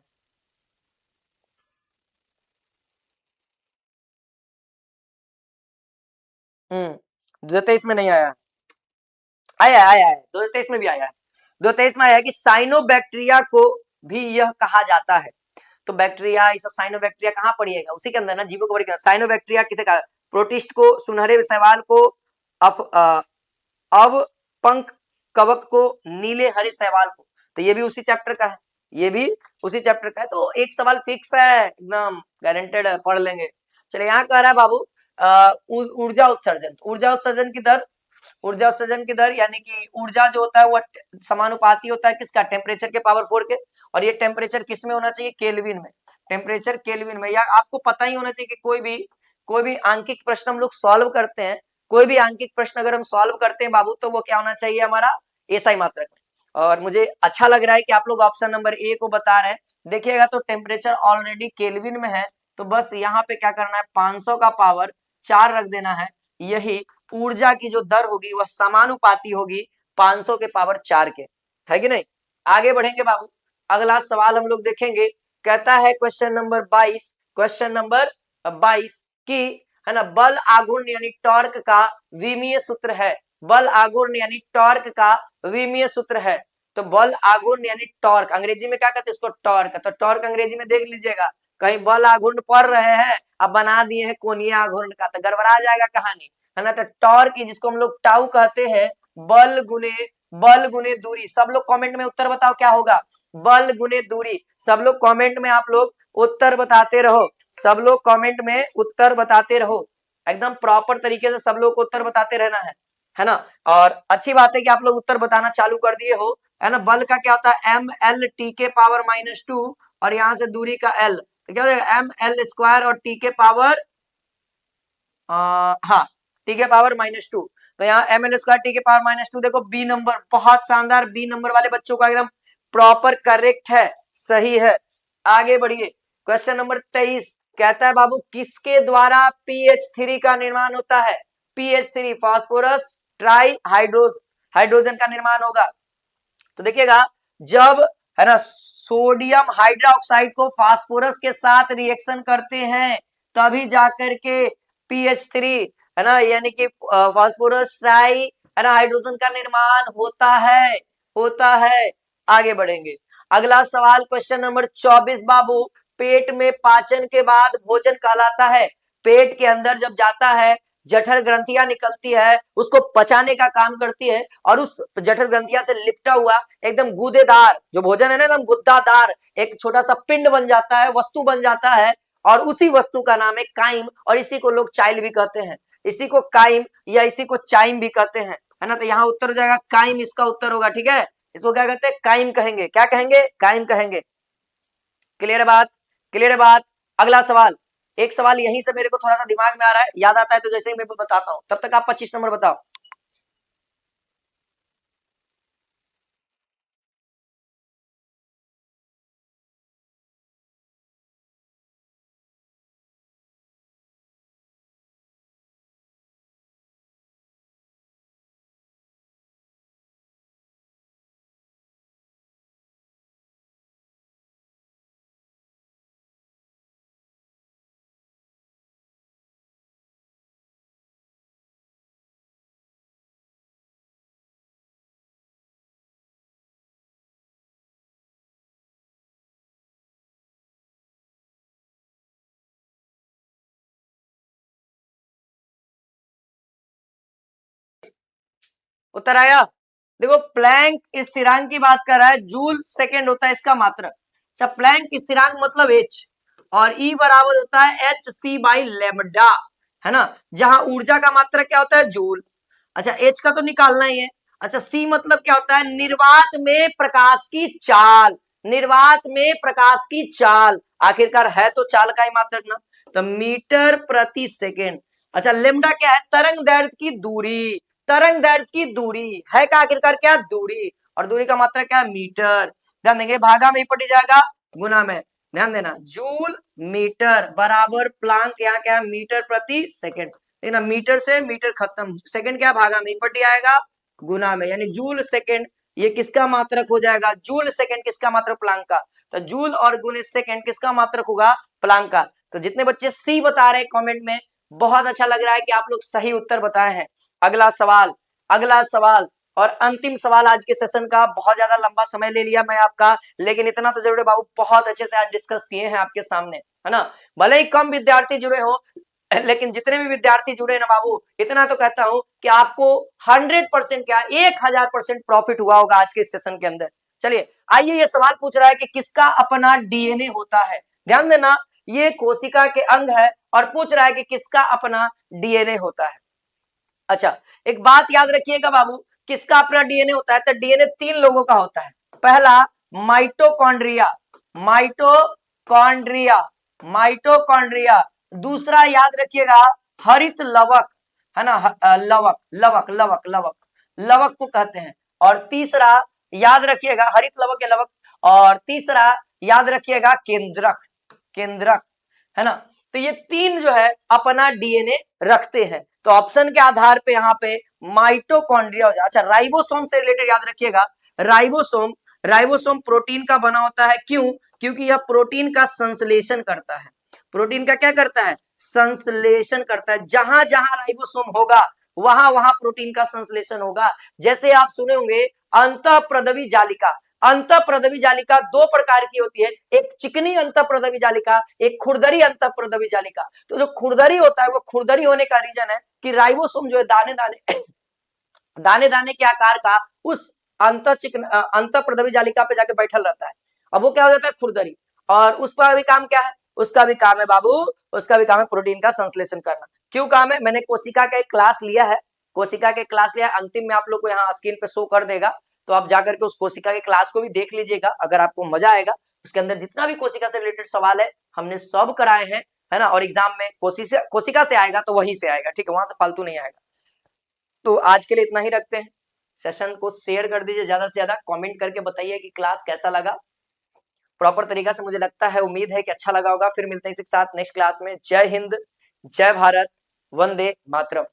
[SPEAKER 1] 2023 में नहीं आया, आया है 2023 में भी आया है, 2023 में आया है कि साइनोबैक्टीरिया को भी यह कहा जाता है। तो बैक्टीरिया, ये सब साइनोबैक्टीरिया कहाँ पढ़िएगा, उसी के अंदर ना, जीवों को वर्गीकरण। साइनोबैक्टीरिया किसे कहा, प्रोटिस्ट को, सुनहरे शैवाल को, अब पंख कवक को, नीले हरे शैवाल को, तो ये भी उसी चैप्टर का है, ये भी उसी चैप्टर का है। तो एक सवाल फिक्स है, एकदम गारंटेड है, पढ़ लेंगे। चलिए, यहाँ कह रहा है बाबू ऊर्जा उत्सर्जन, ऊर्जा उत्सर्जन की दर, ऊर्जा उत्सर्जन की दर यानी कि ऊर्जा जो होता है वह समानुपाती होता है किसका, टेम्परेचर के पावर 4 के, और ये टेम्परेचर किस में होना चाहिए, केल्विन में, टेम्परेचर केल्विन में। या आपको पता ही होना चाहिए कि कोई भी आंकिक प्रश्न हम लोग सॉल्व करते हैं, कोई भी आंकिक प्रश्न अगर हम सॉल्व करते हैं बाबू, तो वो क्या होना चाहिए हमारा, एसआई मात्रक में। और मुझे अच्छा लग रहा है कि आप लोग ऑप्शन नंबर ए को बता रहे हैं। देखिएगा तो टेम्परेचर ऑलरेडी केल्विन में है, तो बस यहाँ पे क्या करना है, 500 का पावर 4 रख देना है, यही ऊर्जा की जो दर होगी वह समानुपाती होगी 500 के पावर 4 के, है कि नहीं। आगे बढ़ेंगे बाबू, अगला सवाल हम लोग देखेंगे, कहता है क्वेश्चन नंबर 22, क्वेश्चन नंबर 22 की, है ना, बल आघूर्ण यानी टॉर्क का विमीय सूत्र है, बल आघूर्ण यानी टॉर्क का विमीय सूत्र है। तो बल आघूर्ण यानी टॉर्क, अंग्रेजी में क्या कहते हैं इसको, टॉर्क, तो टॉर्क अंग्रेजी में देख लीजिएगा, कहीं बल आघूर्ण पढ़ रहे हैं अब बना दिए हैं कोणीय आघूर्ण का, तो गड़बड़ा जाएगा कहानी, है ना। तो टॉर्क जिसको हम लोग टाउ कहते हैं, बल गुने, बल गुने दूरी, सब लोग कमेंट में उत्तर बताओ क्या होगा, बल गुने दूरी, सब लोग कमेंट में आप लोग उत्तर बताते रहो, सब लोग कमेंट में उत्तर बताते रहो, एकदम प्रॉपर तरीके से सब लोग को उत्तर बताते रहना है ना। और अच्छी बात है कि आप लोग उत्तर बताना चालू कर दिए हो, है ना। बल का क्या होता है, एम एल टी के पावर -2, और यहाँ से दूरी का एल, तो क्या हो जाएगा, एम एल स्क्वायर और टी के पावर, हाँ, टी के पावर -2, तो यहाँ एम एल स्क्वायर टी के पावर -2, देखो बी नंबर, बहुत शानदार, बी नंबर वाले बच्चों का एकदम प्रॉपर करेक्ट है, सही है। आगे बढ़िए, क्वेश्चन नंबर 23 कहता है बाबू किसके द्वारा PH3 का निर्माण होता है, PH3 फास्फोरस ट्राई हाइड्रोजन का निर्माण होगा। तो देखिएगा, जब, है ना, सोडियम हाइड्रोक्साइड को फास्फोरस के साथ रिएक्शन करते हैं तभी जाकर के PH3, है ना, यानी कि फास्फोरस ट्राई, है ना, हाइड्रोजन का निर्माण होता है। आगे बढ़ेंगे, अगला सवाल क्वेश्चन नंबर 24 बाबू, पेट में पाचन के बाद भोजन कहलाता है, पेट के अंदर जब जाता है जठर ग्रंथियां निकलती है, उसको पचाने का काम करती है, और उस जठर ग्रंथिया से लिपटा हुआ एकदम गूदेदार जो भोजन है ना, एकदम गुद्दादार एक छोटा सा पिंड बन जाता है, वस्तु बन जाता है, और उसी वस्तु का नाम है काइम, और इसी को लोग चाइल्ड भी कहते हैं, इसी को काइम या इसी को चाइम भी कहते हैं, है ना। तो यहाँ उत्तर हो जाएगा काइम, इसका उत्तर होगा, ठीक है, इसको क्या कहते हैं, काइम कहेंगे, क्या कहेंगे, काइम कहेंगे। क्लियर है बात, क्लियर है बात। अगला सवाल, एक सवाल यहीं से मेरे को थोड़ा सा दिमाग में आ रहा है, याद आता है तो जैसे ही मैं बताता हूं, तब तक आप 25 नंबर बताओ। उत्तर आया? देखो प्लैंक स्थिरांक की बात कर रहा है, जूल सेकेंड होता है इसका मात्रक। अच्छा, प्लैंक स्थिरांक मतलब एच, और ई बराबर होता है एच सी बाई लेमडा, है ना, जहां ऊर्जा का मात्रक क्या होता है, जूल। अच्छा, एच का तो निकालना ही है। अच्छा, सी मतलब क्या होता है, निर्वात में प्रकाश की चाल, निर्वात में प्रकाश की चाल, आखिरकार है तो चाल का ही मात्रक ना, तो मीटर प्रति सेकेंड। अच्छा, लेमडा क्या है, तरंग दैर्ध्य की दूरी, तरंग दैर्ध्य की दूरी है का आखिरकार क्या, दूरी, और दूरी का मात्रा क्या है, मीटर। ध्यान देंगे, भागा में ही पड़ जाएगा, गुना में, ध्यान देना, जूल मीटर बराबर प्लांक, यहाँ क्या है, मीटर प्रति सेकेंड, ना मीटर से मीटर खत्म, सेकंड क्या भागा में पट्टी आएगा, गुना में, यानी जूल सेकंड, ये किसका मात्रक हो जाएगा, जूल सेकंड किसका मात्रक, प्लांक का, तो जूल और गुने सेकंड किसका मात्रक होगा, प्लांक का। तो जितने बच्चे सी बता रहे हैं कमेंट में, बहुत अच्छा लग रहा है कि आप लोग सही उत्तर बताए हैं। अगला सवाल, अगला सवाल और अंतिम सवाल आज के सेशन का, बहुत ज्यादा लंबा समय ले लिया मैं आपका, लेकिन इतना तो जरूर है बाबू, बहुत अच्छे से आज डिस्कस किए हैं आपके सामने, है ना, भले ही कम विद्यार्थी जुड़े हो, लेकिन जितने भी विद्यार्थी जुड़े ना बाबू, इतना तो कहता हूं कि आपको 100% क्या, 1000% प्रॉफिट हुआ होगा आज के सेशन के अंदर। चलिए आइए, ये सवाल पूछ रहा है कि किसका अपना डीएनए होता है। ध्यान देना, ये कोशिका के अंग है और पूछ रहा है कि किसका अपना डीएनए होता है। अच्छा, एक बात याद रखिएगा बाबू, किसका अपना डीएनए होता है, तो डीएनए 3 लोगों का होता है। पहला माइटोकॉन्ड्रिया, माइटोकॉन्ड्रिया, माइटोकॉन्ड्रिया। दूसरा याद रखिएगा हरित लवक, है ना, लवक, लवक, लवक, लवक, लवक को कहते हैं। और तीसरा याद रखिएगा हरित लवक या लवक, और तीसरा याद रखिएगा केंद्रक, केंद्रक, है ना। तो ये 3 जो है अपना डीएनए रखते हैं, तो ऑप्शन के आधार पे यहाँ पे माइटोकॉन्ड्रिया हो जाए। अच्छा, राइबोसोम से रिलेटेड याद रखिएगा, राइबोसोम, राइबोसोम प्रोटीन का बना होता है, क्यों, क्योंकि यह प्रोटीन का संश्लेषण करता है, प्रोटीन का क्या करता है, संश्लेषण करता है, जहां जहां राइबोसोम होगा वहां वहां प्रोटीन का संश्लेषण होगा। जैसे आप सुने होंगे अंतःप्रदवी जालिका, अंतःप्रदवी जालिका 2 प्रकार की होती है, एक चिकनी अंतःप्रदवी जालिका, एक खुरदरी अंतःप्रदवी जालिका। तो जो खुरदरी होता है, वो खुरदरी होने का रीजन है कि राइबोसोम जो है दाने दाने दाने दाने के आकार का उस अंतःप्रदवी जालिका पे जाके बैठल रहता है, अब वो क्या हो जाता है, खुरदरी। और उसका भी काम क्या है, उसका भी काम है बाबू, उसका भी काम है प्रोटीन का संश्लेषण करना। क्यों काम है, मैंने कोशिका का एक क्लास लिया है, कोशिका के क्लास लिया, अंतिम में आप लोग को यहाँ स्क्रीन पे शो कर देगा, तो आप जाकर के उस कोशिका के क्लास को भी देख लीजिएगा, अगर आपको मजा आएगा। उसके अंदर जितना भी कोशिका से रिलेटेड सवाल है हमने सब कराए हैं, है ना, और एग्जाम में कोशिका से आएगा तो वहीं से आएगा, ठीक है, वहां से फालतू नहीं आएगा। तो आज के लिए इतना ही रखते हैं, सेशन को शेयर कर दीजिए ज्यादा से ज्यादा, कमेंट करके बताइए कि क्लास कैसा लगा, प्रॉपर तरीका से, मुझे लगता है, उम्मीद है कि अच्छा लगा होगा। फिर मिलते हैं इसी के साथ नेक्स्ट क्लास में। जय हिंद, जय भारत, वंदे मातरम।